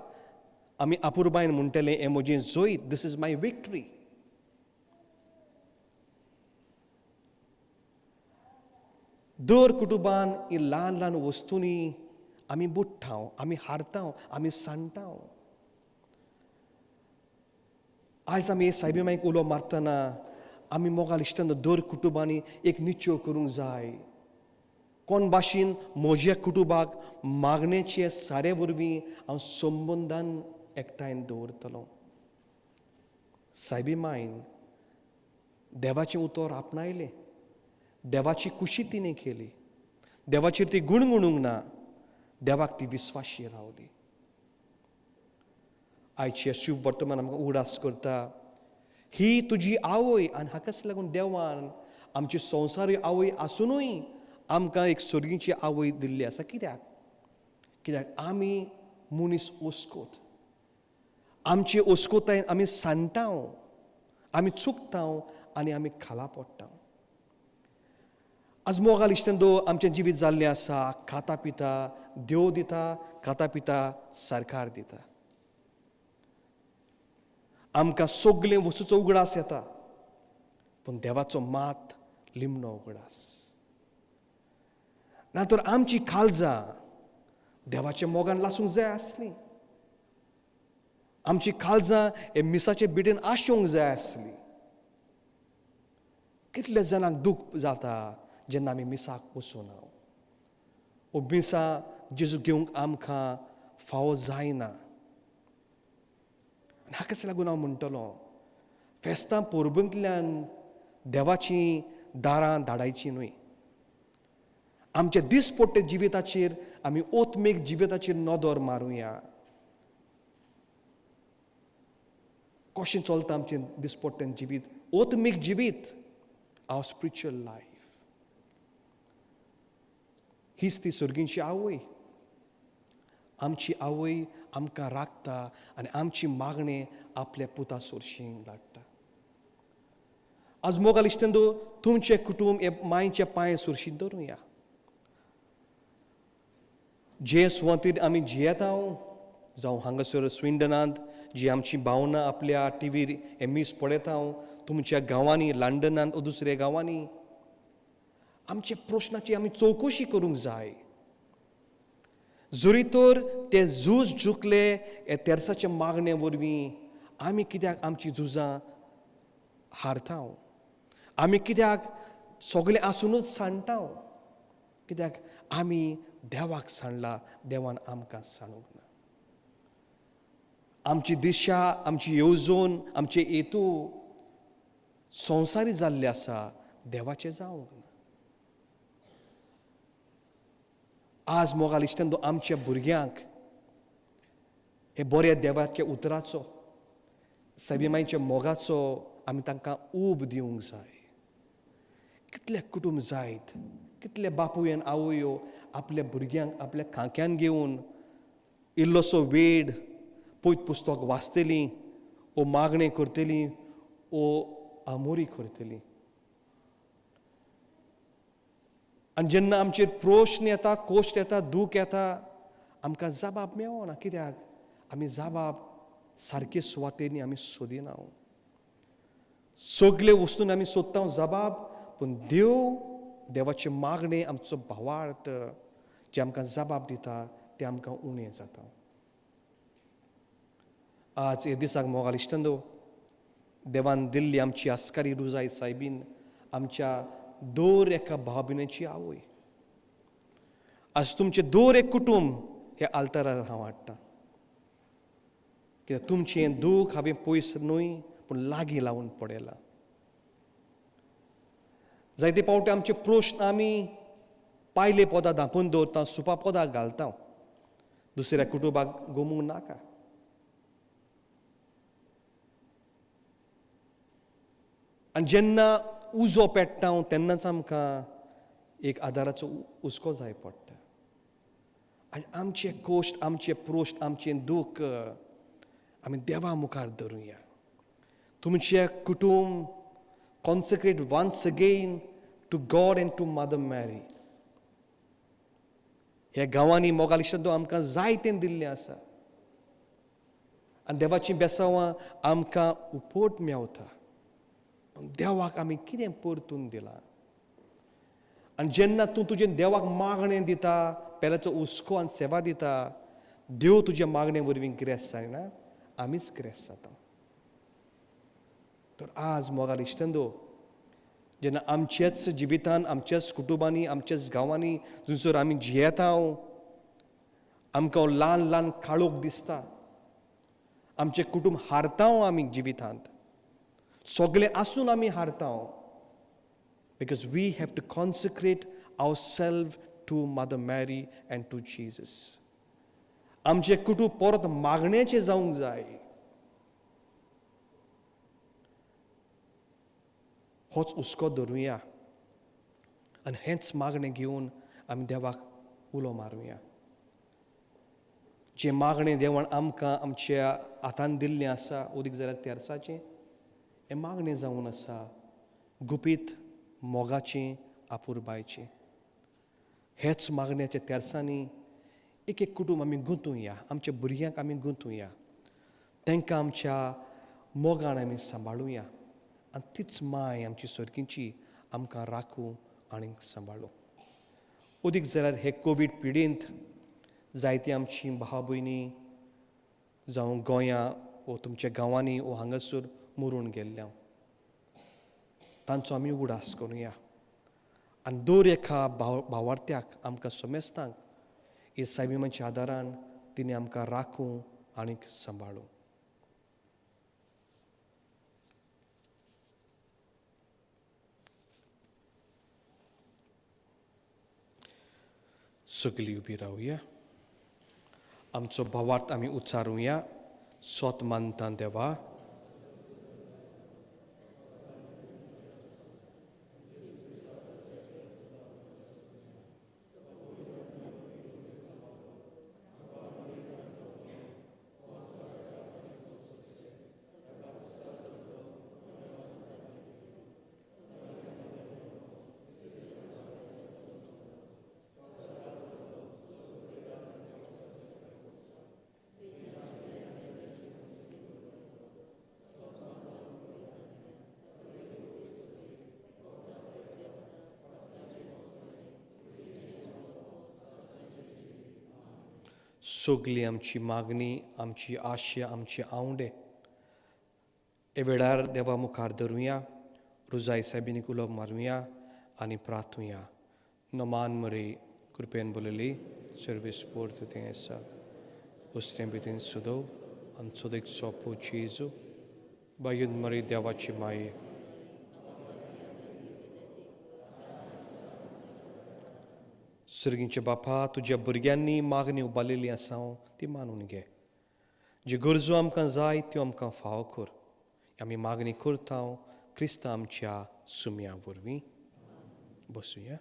आमी आपुरबायन म्हणटलें हें म्हजें जोयत, दीस इज माय विक्ट्री. दर कुटुंबान ही ल्हान ल्हान वस्तूंनी आमी बुडटाव, आमी हारताव, आमी सांडटाव. आयज आमी सायबी मायक उलो मारतना आमी मोगाल इश्टान दर कुटुंबांनी एक निश्चय करूंक जाय. कोण भाशेन म्हज्या कुटुंबाक मागणेचे सारे वरवीं हांव संबंदान एकठांय दवरतलों. सायबी मायन देवाचें उतर आपणायलें, देवाची कुशी तिणें केली, देवाचेर ती गुणगुणूंक ना, देवाक ती विस्वाशी रावली. आयचे शुभ वर्तमान आमकां उगडास करता, ही तुजी आवय, आनी हाकाच लागून देवान आमची संवसारी आवय आसुनूय आमकां एक सर्गीची आवय दिल्ली आसा. कित्याक आमी मनीस ओस्कोत, आमची ओस्कोतायेन आमी सांडटाव, आमी चुकताव आनी आमी खाला पडटाव. आज मोगाल इश्टांदो आमचें जिवीत जाल्लें आसा. खाता पिता देव दिता, खाता पिता सरकार दिता. आमकां सगळे वस्तूचो उगडास येता, पूण देवाचो मात लिमणो उगडास. नातर आमची काळजां देवाच्या मोगान लासूंक जाय आसलीं. आमची काळजां हे मिसाचे बिडेन आशोवंक जाय आसलीं. कितले जाणांक दूख जाता जेन्ना आमी मिसाक वचूना. ओ मिसा जेजू घेवंक आमकां फावो जायना. हाकाच लागून हांव म्हणटलों, फेस्तां पोरबंतल्यान देवाची दारां धाडायची न्हय. आमच्या दिसपट्टे जिविताचेर आमी ओतमेक जिविताचेर नदर मारुया. कशें चलता आमचें दिसपट्टें जिवीत, ओतमेक जिवीत, आवर स्पिरिच्युअल लायफ. हीच ती सर्गीची आवय. आमची आवय आमकां राखता आनी आमची मागणी आपल्या पुता सोरशींक धाडटा. आज मोगाल इश्टांदो तुमचें कुटूंब हे मांयच्या पांय सोरशीं धरुया. जे सुवातेर आमी जियेताव, जावं हांगासर स्विंडनांत जी आमची भावना आपल्या टीव्हीर हे मीस पळयताव, तुमच्या गांवांनी, लंडनांत वा दुसऱ्या गांवांनी, आमच्या प्रश्नाची आमी चवकशी करूंक जाय. जरी तर ते झूज जिखले हे तेर्साच्या मागणे वरवीं आमी कित्याक आमची झुजां हारताव, आमी कित्याक सगळें आसुनूच सांडटाव, कित्याक आमी देवाक सांडला, देवान आमकां सांडूंक ना. आमची दिशा, आमची येवजण, आमचे हेतू संवसारी जाल्ले आसा, देवाचे जावंक ना. आज मोगाल इश्टांदो आमच्या भुरग्यांक हे बऱ्या देवाच्या उतराचो, सैबिमाईच्या मोगाचो आमी तांकां ऊब दिवंक जाय. कितले कुटूंब जायत, कितले बापूयन आवयो आपल्या भुरग्यांक आपल्या खांक्यान घेवन इल्लोसो वेळ पयत पुस्तक वाचतलीं, ओ मागणें करतलीं, ओ आमोरी करतलीं. आनी जेन्ना आमचेर प्रश्न येता, कोश्ट येता, दूख येता, आमकां जबाब मेळना. कित्याक आमी जबाब सारके सुवातेनी आमी सोदिना. सगळे वस्तून आमी सोदता जबाब, पूण देवाचे मागणे आमचो भावार्थ जे आमकां जबाब दिता ते आमकां उणें जाता. आज हे दिसाक मोगाल इश्टांदो देवान दिल्ली आमची आस्कारी रुजाई सायबीन आमच्या दर एका भाव भयणीची आवय. आज तुमचे दर एक कुटूंब हे आल्तारार हांव हाडटा. कित्याक तुमचें दूख हांवें पयस न्हय पूण लागीं लावन पडयलां. जायते पावटी आमचे प्रश्न आमी पायले पदां धांपून दवरता, सुपा पदां घालता, दुसऱ्या कुटुंबाक गमूंक नाका. आनी जेन्ना उजो पेट्टा तेन्नाच आमकां एक आदाराचो उस्को जाय पडटा. आनी आमचे कोश्ट, आमचे प्रश्न, आमचें दूख आमी देवा मुखार धरुया. तुमचें कुटूंब consecrate once again to God and to Mother Mary. ह्या गांवांनी मोगालिशांतून आमकां जायतें दिल्लें आसा आनी देवाचीं बेसांवां आमकां उपोट मेवता. देवाक आमी कितें परतून दिलां? आनी जेन्ना तूं तुजें देवाक मागणें दिता, पेल्याचो हुस्को आनी सेवा दिता, देव तुज्या मागणे वरवीं गिरेस्त जायना, आमीच गिरेस्त जाता. तर आज मोगाल इश्टंदो, जेन्ना आमच्याच जिवितान, आमच्याच कुटुंबांनी, आमच्याच गांवांनी जंयसर आमी जियेता, आमकां ल्हान ल्हान काळोख दिसता, आमचें कुटुंब हारता आमी जिवितांत, सगळें आसून आमी हारता, because we have to consecrate ourselves to Mother Mary and to Jesus. आमचें कुटुंब परत मागणेचें जावंक जाय. होच हुस्को धरुया आनी हेंच मागणें घेवन आमी देवाक उलो मारुया. जें मागणें देवान आमकां आमच्या हातान दिल्लें आसा, उदीक जाल्यार तेरसाचें, हें मागणें जावन आसा गुपीत मोगाचें, आपुरबायचें. हेच मागण्याच्या तेरसांनी एक एक कुटुंब आमी गुंतुया, आमच्या भुरग्यांक आमी गुंतुया, तांकां आमच्या मोगान आमी सांबाळुया आनी तीच माय आमची सर्गीची आमकां राखूं आनी सांबाळूं. उदीक जाल्यार हे कोवीड पिडेंत जायतीं आमचीं भाव भयणी जावं गोंयां वो तुमच्या गांवांनी वो हांगासर मरून गेल्ल्या, तांचो आमी उगडास करुया आनी दर एका भावार्थ्याक आमकां समेस्तांक हे सायबिमाच्या आदारान तिणें आमकां राखूं आनी सांबाळूं. सगळीं उबी रावया. आमचो भावार्थ आमी उच्चारुया. सोत मानता देवा, सगळी आमची मागणी, आमची आशा, आमची आवडे हे वेळार देवा मुखार धरुया, रुजाई सायबिनीक उलोक मारुया आनी प्रार्थुया. नमान मरे कृपेन बोलली सर्वीस पोर्त तें आसा उसरें भितर सुदो आनी सुदेक सोपो जेजू बायून मरे देवाची माये. सर्गींचे बापा, तुज्या भुरग्यांनी मागणी उबारलेली आसा ती मानून घे. जे गरजो आमकां जाय त्यो आमकां फाव कर. आमी मागणी करता क्रिस्ता आमच्या सुम्या वरवीं. बसूया.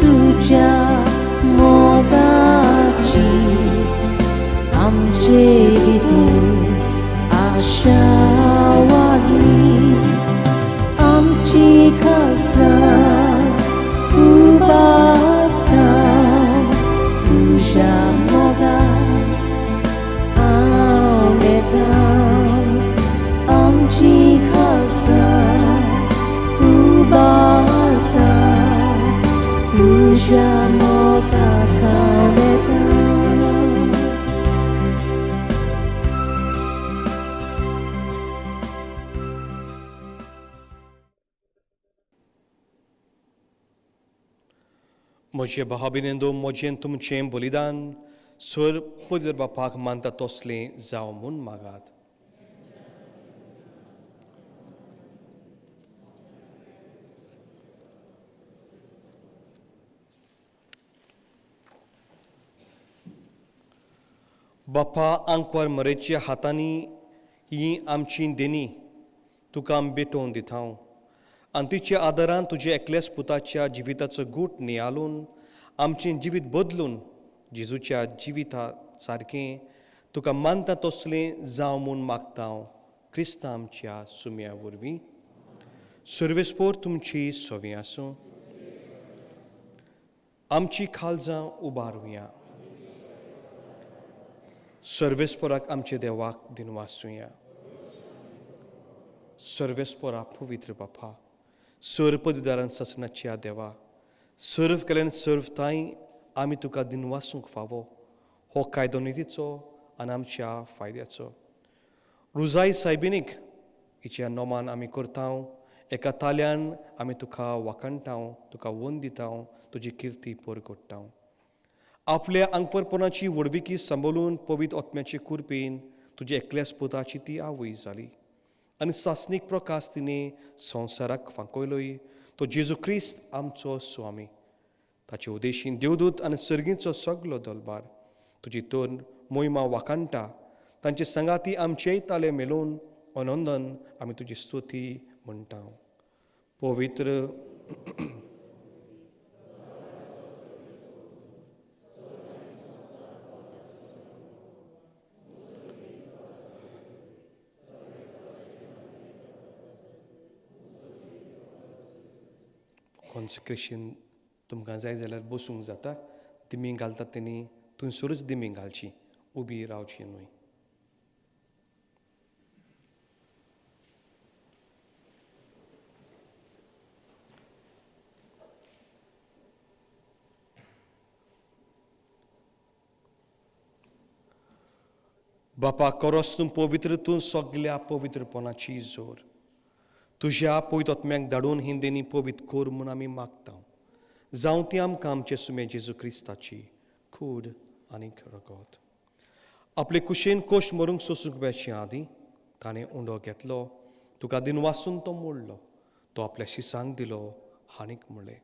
तुझ्या मोगाची आमचे म्हजे भाबिनेंदो म्हजें तुमचें बलिदान सर पवित्र बापाक मानता तसलें जावं म्हूण मागात. बापा आंकवार मरेच्या हातांनी ही आमची देणी तुका आमी भेटोवन दितां आनी तिच्या आदारान तुज्या एकल्याच पुताच्या जिविताचो गूट नियाळून आमचें जिवीत बदलून जेजूच्या जिविता सारकें तुका मानता तसलें जावं म्हूण मागता क्रिस्तां आमच्या सुम्या वरवीं. सर्वेस्पोर तुमची सोवी आसूं. आमची काळजां उबारुया. सर्वेस्पोराक आमच्या देवाक दिनवासुया. सर्वेस्पोरा पवित्र बापा, सर्व पदवीदारान ससनाच्या देवा, सर्व केल्यान सर्वताय आमी तुका दिनवासूंक फावो हो कायदो नितीचो आनी आमच्या फायद्याचो. रुजाई सायबिनीक हिच्या नोमान आमी करता. एका ताल्यान आमी तुका वाखणटा, तुका वोन दिता, तुजी किर्ती पर कोट्टा. आपल्या आंगपरपणाची वडविकी सांबाळून पवित्र आत्म्याचे कुरपेन तुज्या एकल्याच पुताची ती आवय जाली आनी सासनीक प्रकाश तिणें संवसाराक फांकयलोय तो जेजू क्रिस्त आमचो स्वामी. ताचे उदेशीन देवदूत आनी सर्गीचो सगलो दलबार तुजी तोर मोहिमा वाखणटा. तांचे संगाती आमचेय ताले मेळून आनंदान आमी तुजी स्तुती म्हणटा. पवित्र कॉन्सेक्रेशन तुमकां जाय जाल्यार बसूंक जाता. दिमी घालतात तेणी थंयसरूच दिमी घालची, उबी रावची न्हय. बापा कोरोस तूं पवित्र तूं सगल्या पवित्रपणाची जोर तुज्या पवित्र आत्म्याक धाडून ही देणी पवित्र कोर म्हूण आमी मागता. जावं ती आमकां आमचे सुमे जेजू क्रिस्ताची कूड आनी रगत. आपले कुशेन कोश मरूंक सोंसुकप्याचे आदीं ताणें उंडो घेतलो, तुका दिनवासून तो मोडलो, तो आपल्या शिसांक दिलो आनीक म्हणलें,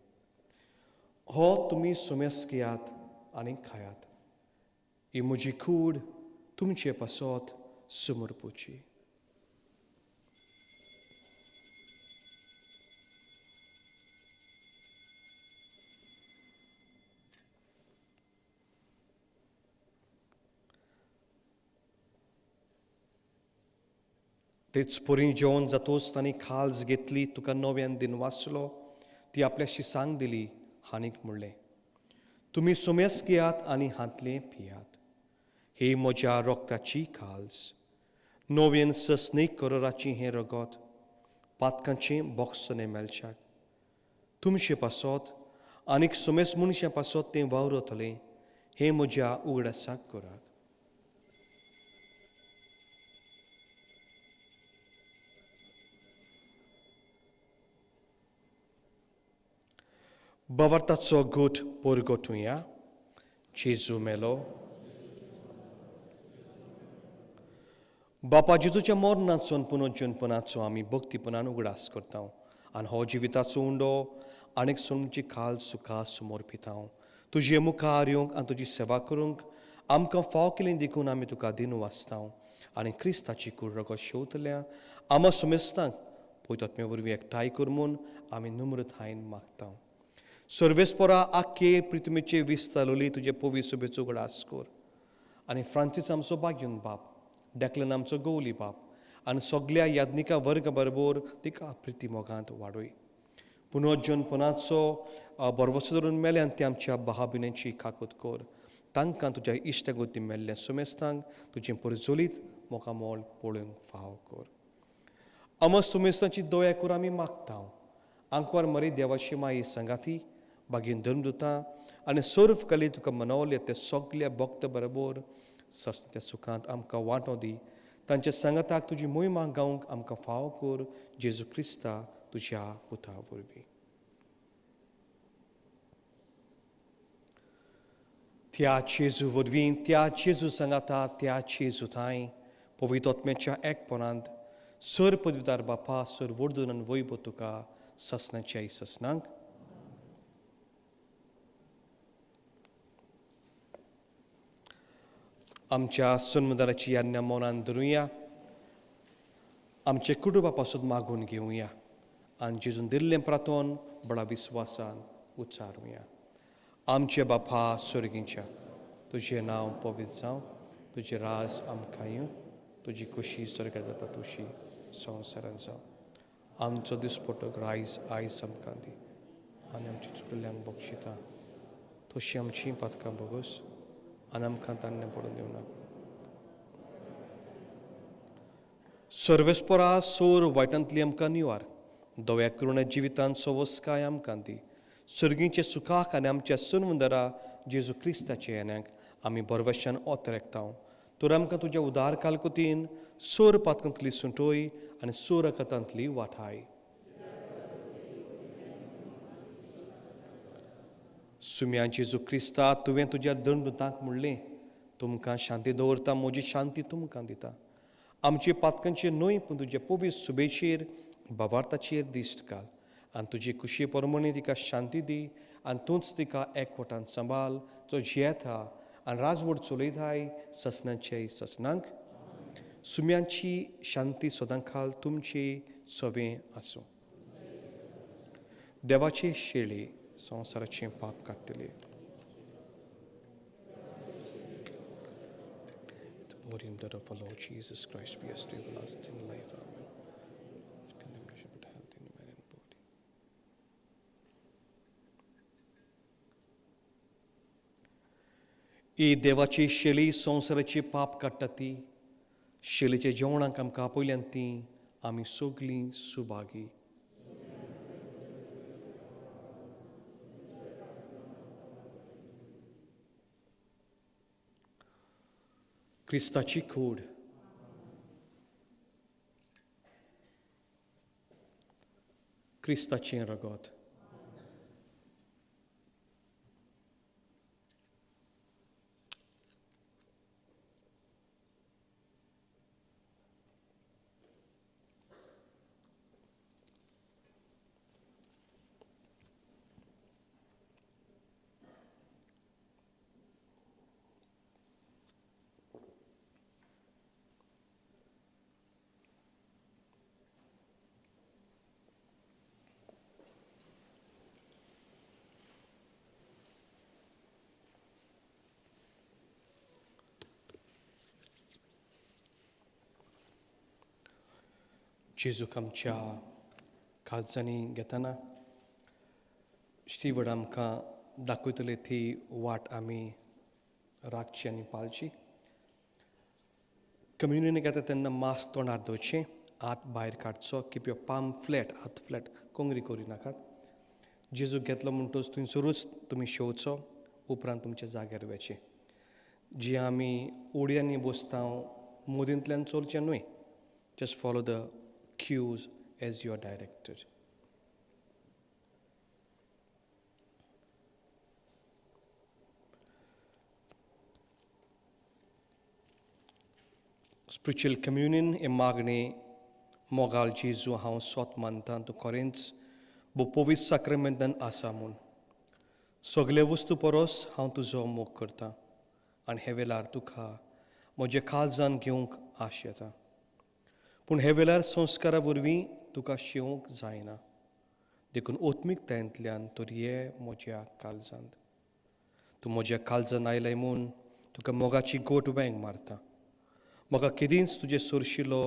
हो तुमी सुमेस घेयात आनी खायात. ही म्हजी कूड तुमचे पासत समर्पूची. तेच पोरी जेवण जातोच तांणी खालज घेतली, तुका नव्यान दिन वाचलो, ती आपल्या शिसांक दिली आनीक म्हणलें, तुमी सुमेस घेयात आनी हातलें पियात. ही म्हज्या रोगताची खालज. नव्यान ससनीक करोराची हें रगत पातकांचें बोगसोने मेलच्याक तुमचे पासत आनीक सुमेस मनशा पासत तें वावरतलें. हें म्हज्या उगडासाक करात. बावार्थाचो गोठ परगोटुया. जेजू मेलो. बापा जेजूच्या मरणाचो आनी पुनर्जन्मपणाचो आमी भक्तीपणान उगडास करता आनी हो जिविताचो उंडो आनीक सोमची खाल सुखा समर्पिता. तुजे मुखार येवंक आनी तुजी सेवा करूंक आमकां फाव केलें देखून आमी तुका दिन वाचता आनी क्रिस्ताची कूड रगत शेवतल्या आमा सुमेस्तांक पवित्र आत्म्या वरवीं एकठांय कर म्हूण आमी नम्रतायेन मागता. सर्वेस्परा आख्खे पृथ्वीचे विस्तारलोली तुजे पवित्र सभेचो उगडास कर आनी फ्रांसीस आमचो बाग्यून बाप, डॅक्लन आमचो गवली बाप आनी सगल्या याज्ञिका वर्ग बरोबर तिका प्रिती मोगांत वाडय. पुनर्जन्मपणाचो बरवसो धरून मेल्यान ते आमच्या भाबिनेची काकूत कर. तांकां तुज्या इश्टगोती मेल्ल्या सुमेस्तांक तुजें परजोलीत मोकामोल पळोवंक फाव कर. आमा सुमेस्तांची दया कर आमी मागता. आंकवार मरी देवाची माई संगाती बागीन धर्मदुतां आनी सर्व कले तुका मनवले ते सगल्या भक्त बरोबर सस्त्या सुखांत आमकां वांटो दी. तांच्या संगताक तुजी मोहिमा गावंक आमकां फाव कर. जेजू क्रिस्ता तुज्या पुता वरवीं. त्या जेजू वरवीं त्या जेजू सांगाता त्या जेजू थंय पवित्र आत्म्याच्या एकपणांत सर पदवीदार बापा सर वर्दून आनी वैभव तुका ससनाच्या ससनांक आमच्या सन्मदाराची याज्ञा मौनान धरुया आमचे कुटुंबा पासून मागून घेवया आनी जेजून दिल्लें प्रार्थोन बडा विस्वासान उच्चारुया आमचे बापा स्वर्गीच्या तुजें नांव पवित्र जावं तुजें राज आमकां येवं तुजी खुशी स्वर्गांत जाता तुशी संवसारांत जावं आमचो दिसपटो आयज आमकां दी आनी आमची चुकल्यांक बक्षिता तशी आमचीं पातकां बोगोस आनी आमकां तान्ने पडून दिवं नाका सर्वेस्परा सोर वायटांतली आमकां निवार दोव्या करुणे जिवितांत सवस्काय आमकां दी सर्गीचे सुखाक आनी आमच्या सन्मुदरा जेजू क्रिस्ताचे येण्याक आमी बरवशान ओतरेकताव तर आमकां तुज्या उदार कालकुतीन सोर पातकांतली सुटोय आनी सोर अकतांतली वाठाय सुम्या जेजू क्रिस्ता तुवें तुज्या दंडुतांक म्हणलें तुमकां शांती दवरता म्हजी शांती तुमकां दिता आमची पातकांची न्हय पूण तुजे पवित्र सुबेचेर भावार्थाचेर दिश्ट घाल आनी तुजी खुशी परमणी तिका शांती दी आनी तूंच तिका एकवटान सांबाळ जो जियेता आनी राजवट चलयताय ससनाचे ससनांक सुम्यांची शांती सदांखाल तुमचे सवें आसूं देवाचे शेळे संवसाराचें पाप काडटले The body and blood of our Lord Jesus Christ be us to everlasting life. Amen. Condemnation but health in man and body. ही देवाची शेळी संवसाराची पाप काडटा ती शेळीच्या जेवणाक आमकां आपयल्यान ती आमी सगलीं सुभागी क्रिस्ताची कूड क्रिस्ताचें रगत जेजूक आमच्या काळजांनी घेतना श्रीवड आमकां दाखयतले ती वाट आमी राखची आनी पाळची कम्युनिटी घेता तेन्ना मास्क तोंडार दवरचें हात भायर काडचो कीप युअर पाम फ्लॅट हात फ्लॅट कोंगरी करूं नाकात जेजूक घेतलो म्हणटच थंयसरूच तुमी शेवचो उपरांत तुमच्या जाग्यार वेचें जी आमी ओडयांनी बसता मोदींतल्यान चलचें न्हय just follow the cues as you are directed. Spiritual communion e magne mogal Jesu haun sot mantan tu Corinth bo povis sacramentan asamun. Sogle वस्तू परोस हांव तुजो मोग करता आनी हे वेळार तुका म्हजे काळजान घेवंक आश येता पूण हे वेळार संस्कारा वरवीं तुका शिवंक जायना देखून ओत्मीकतायेंतल्यान तर ये म्हज्या काळजांत तूं म्हज्या काळजान आयलें म्हूण तुका मोगाची गोट वेंग मारता म्हाका केदींच तुजे सोरशिलो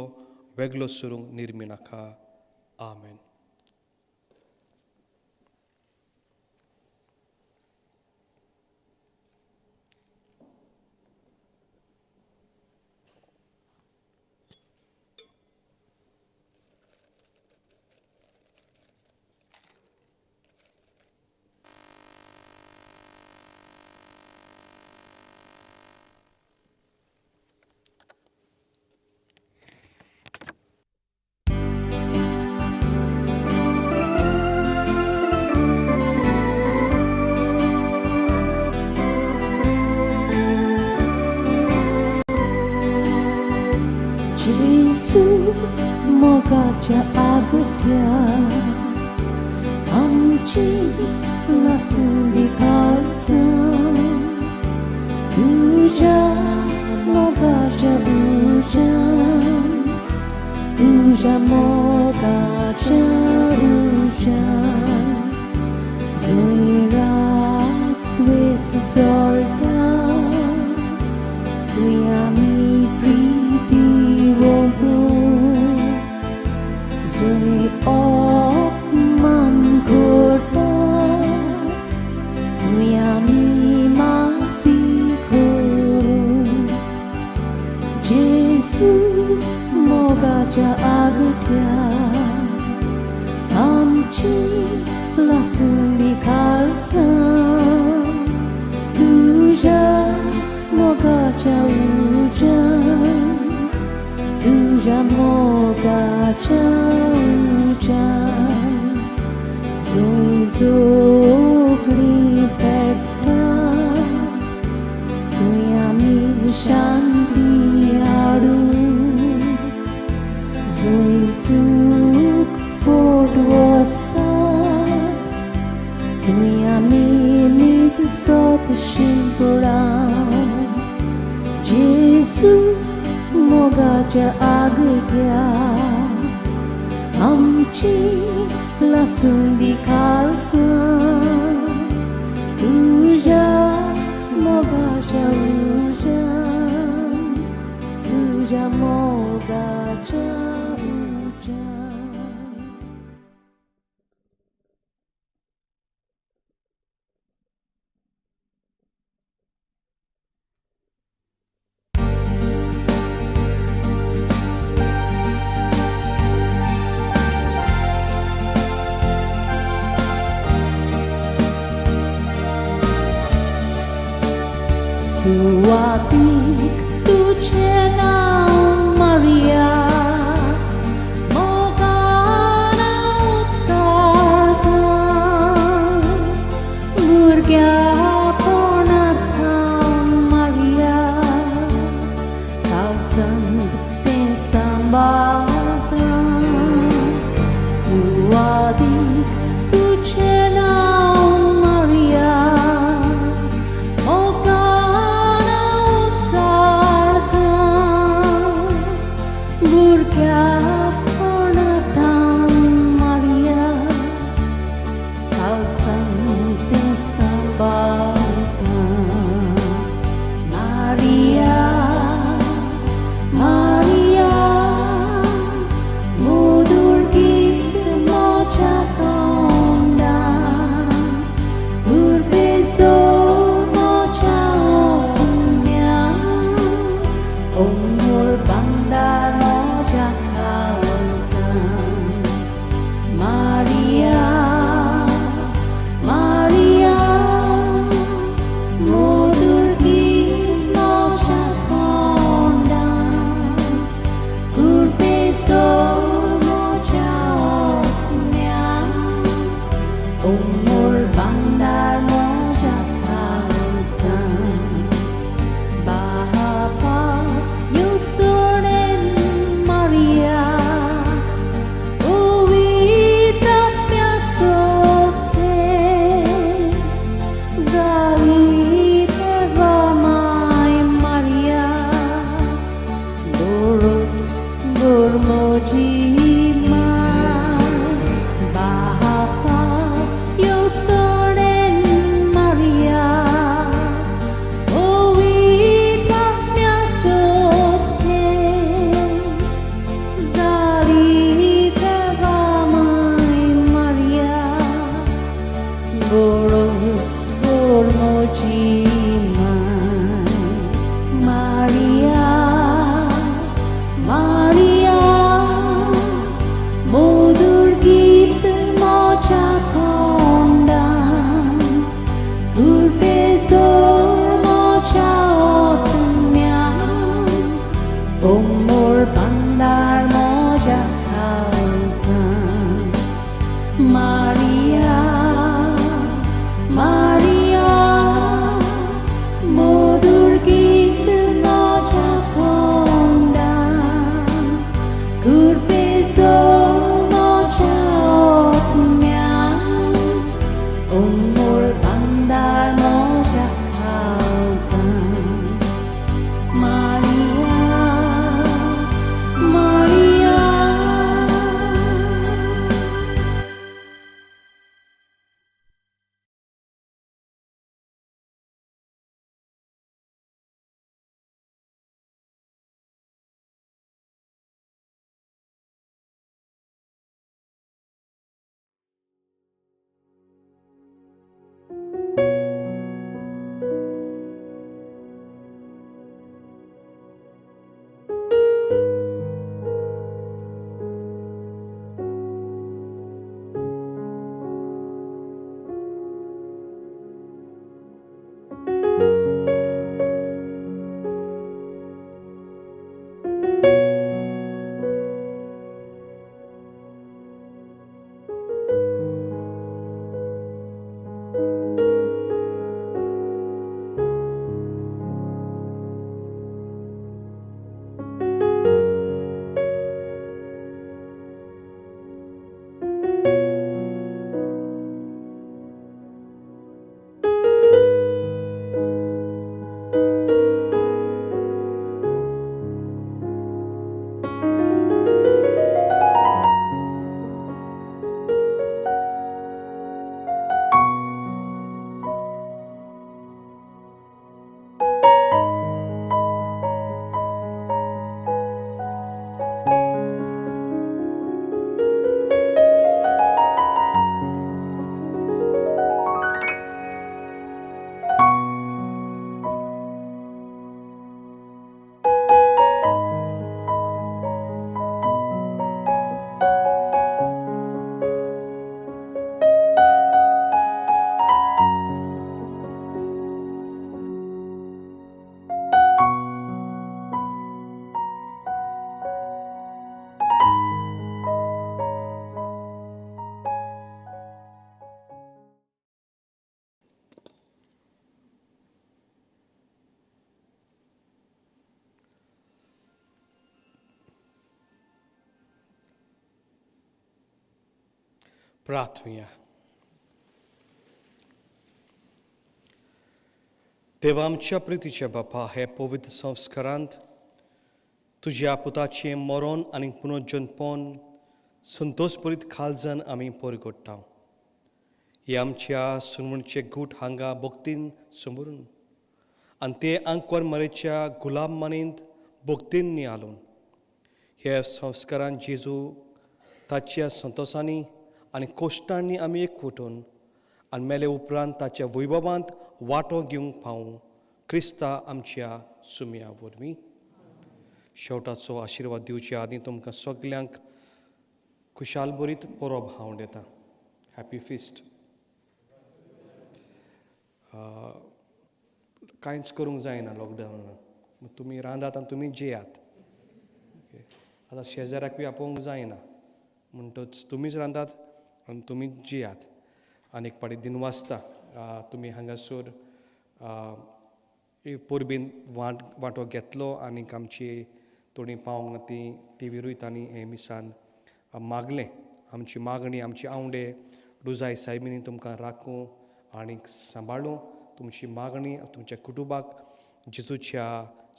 वेगळो सरूंक निर्मी नाका आमेन मोगाच्या आगोट्या आमची लासुंदी काळजां तुझ्या मोगाच्या उजान तुझ्या मोगाच्या उजान जोरात तुवें सोडटा तुवें आमी प्रीती वगून जंय अपमान करता तुवें आमी माफी करून जेजू मोगाच्या आगोट्या आमची लासुंदी काळजां तुझ्या मोगाच्या उजान तुझ्या मोगाच्या उजान जंय जोगडी पेट्टा थंय आमी शांती हाडून जंय चूक फोट वसतात थंय आमी नीज सोत शिंपडावन जेजू मोगाच्या आगोट्या आमची लासुंदी काळजां तुझ्या मोगाच्या उजान तुझ्या मोगाच्या उजान सुवातीक तुझें नांव मारिया मोगान उच्चारता भुरग्यापणांत हांव मारिया काळजांत तें सांबाळटा सुवातीक तुझें नांव मारिया मोगान उच्चारता प्रार्थूया. देवा आमच्या प्रितीचे बापा, हे पवित्र संस्कारांत तुज्या पुताचें मरण आनी पुनर्जन्मपण संतोषभरीत खालजान आमी परगट्टा. हे आमच्या सुरमणचे गूट हांगा भक्तीन समोरून आनी ते आंकवर मरेच्या गुलाम मानेंत भक्तीन नियालून हे संस्कारांत जेजू ताच्या संतोषांनी आनी कोश्टांनी आमी एकवटून आनी मेले उपरांत ताच्या वैभवांत वांटो घेवंक पावूं क्रिस्ता आमच्या सुमया वरवीं. शेवटाचो आशिर्वाद दिवचे आदी तुमकां सगल्यांक खुशाल बरीत परब हांव दिता. Happy feast. कांयच करूंक जायना लॉकडावनान. तुमी रांदात आनी तुमी जेयात. आतां शेजाऱ्याकूय आपोवंक जायना म्हणटच तुमीच रांदात आनी तुमी जेयात. आनीक पाटी दिनवासता तुमी हांगासर परबीन वांटो घेतलो आनीक आमची थोडीं पावोंक ना ती टीव्हीरूय तांणी हे मिसान मागलें. आमची मागणी आमची आवडे रुजाय सायबीनी तुमकां राखूं आनीक सांबाळूं. तुमची मागणी तुमच्या कुटुंबाक जेजूच्या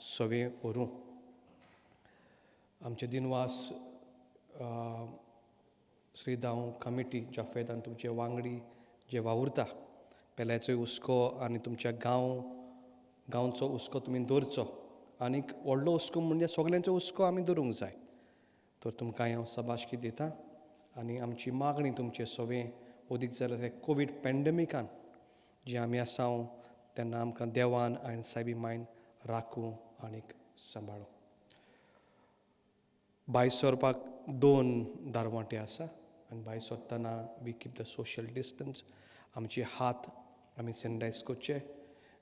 सवे व्हरूं. आमचे दिनवास श्रीदांव कमिटी ज्या फेदान तुमचे वांगडी जे वावुरता पेल्याचोय हुस्को आनी तुमच्या गांवचो हुस्को तुमी दवरचो. आनीक व्हडलो हुस्को म्हणजे सगल्यांचो हुस्को आमी धरूंक जाय. तर तुमकां हांव शाबासकी दिता आनी आमची मागणी तुमचे सवें ओदीक जाल्यार हे कोवीड पॅन्डेमिकान जे आमी आसा तेन्ना आमकां देवान आनी सायबी मायन राखूं आनीक सांबाळूं. भायर सरपाक 2 दारवाटे आसा आनी भायर सरतना we keep the social distance. आमचे हात आमी सॅनिटायज करचे.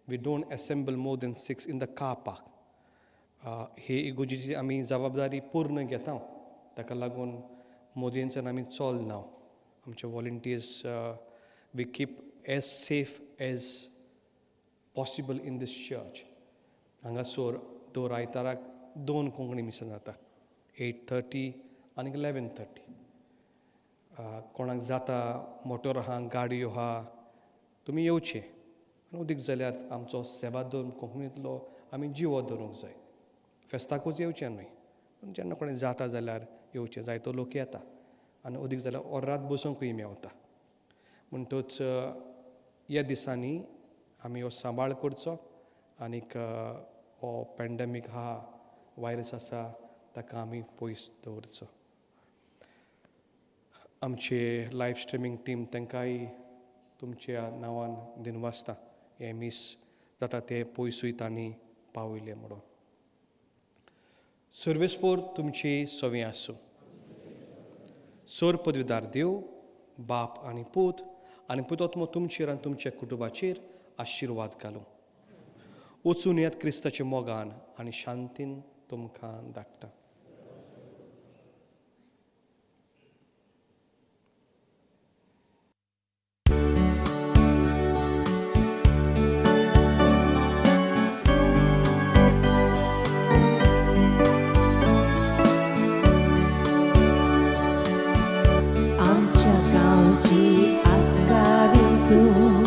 We don't assemble more than 6 in the car park. हे इगोजीची आमी जबाबदारी पूर्ण घेता. ताका लागून मोदयेंच्यान आमी चलना. आमचे volunteers we keep as safe as possible in this church. हांगासर दर आयताराक 2 कोंकणी मिसां जाता. 8:30 आनीक 11:30. कोणाक जाता मोटर आहा गाडयो आहा तुमी येवचे. आनी उदीक जाल्यार आमचो सेवा धर्म कोंकणींतलो आमी जिवो धरूंक जाय. फेस्ताकूच येवचें न्हय पूण जेन्ना कोणें जाता जाल्यार येवचें. जायतो लोक येता आनी उदीक जाल्यार अर्रात बसूंकूय मेवता. म्हणटच ह्या दिसांनी आमी हो सांबाळ करचो आनीक हो पॅन्डेमीक आहा वायरस आसा ताका आमी पयस दवरचो. आमचे लायव्ह स्ट्रिमींग टीम तांकांय तुमच्या नांवान दिनवासता. हे मीस जाता ते पयसूय तांणी पावयले म्हणून. सर्वेस्पोर तुमची सवें आसूं. सोर पदवीदार देव बाप आनी पूत आनी पुतोत्मो तुमचेर आनी तुमच्या कुटुंबाचेर आशिर्वाद घालूं. वचून येयात क्रिस्ताच्या मोगान आनी शांतीन तुमकां धाडटा. आमच्या गांवची आसगावी तूं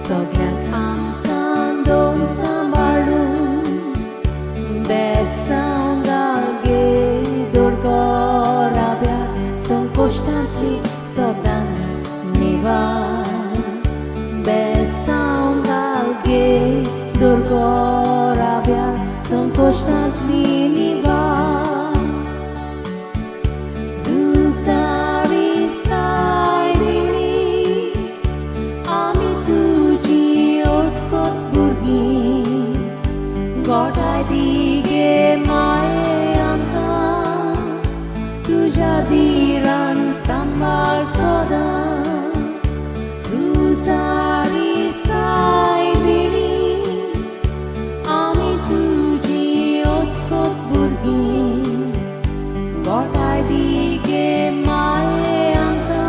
सगळ्यांक आमकां दोन सांबाळून बेसांव घालगे दोरगोराब्या संकोश्टांतली सदांच निवार. बेसांव घालगे दोरगोराब्या संकोश्टांतली निवार. Savi saibini, ami tuji oskot burgi, gotai dige mae amka, tuja diran sambal soda. Savi saibini, ami tuji oskot burgi, gotai dige mae angka,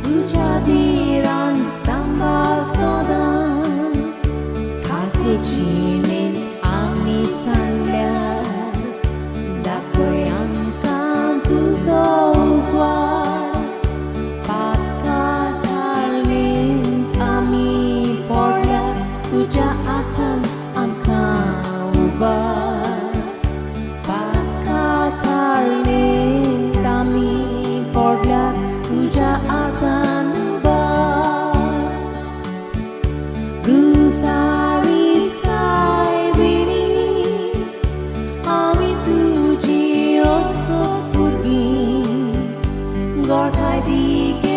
tuja diran sambal soda. Kartecinin ami sandyar, dakoy angka tuzo uzwar. goटाय दी गे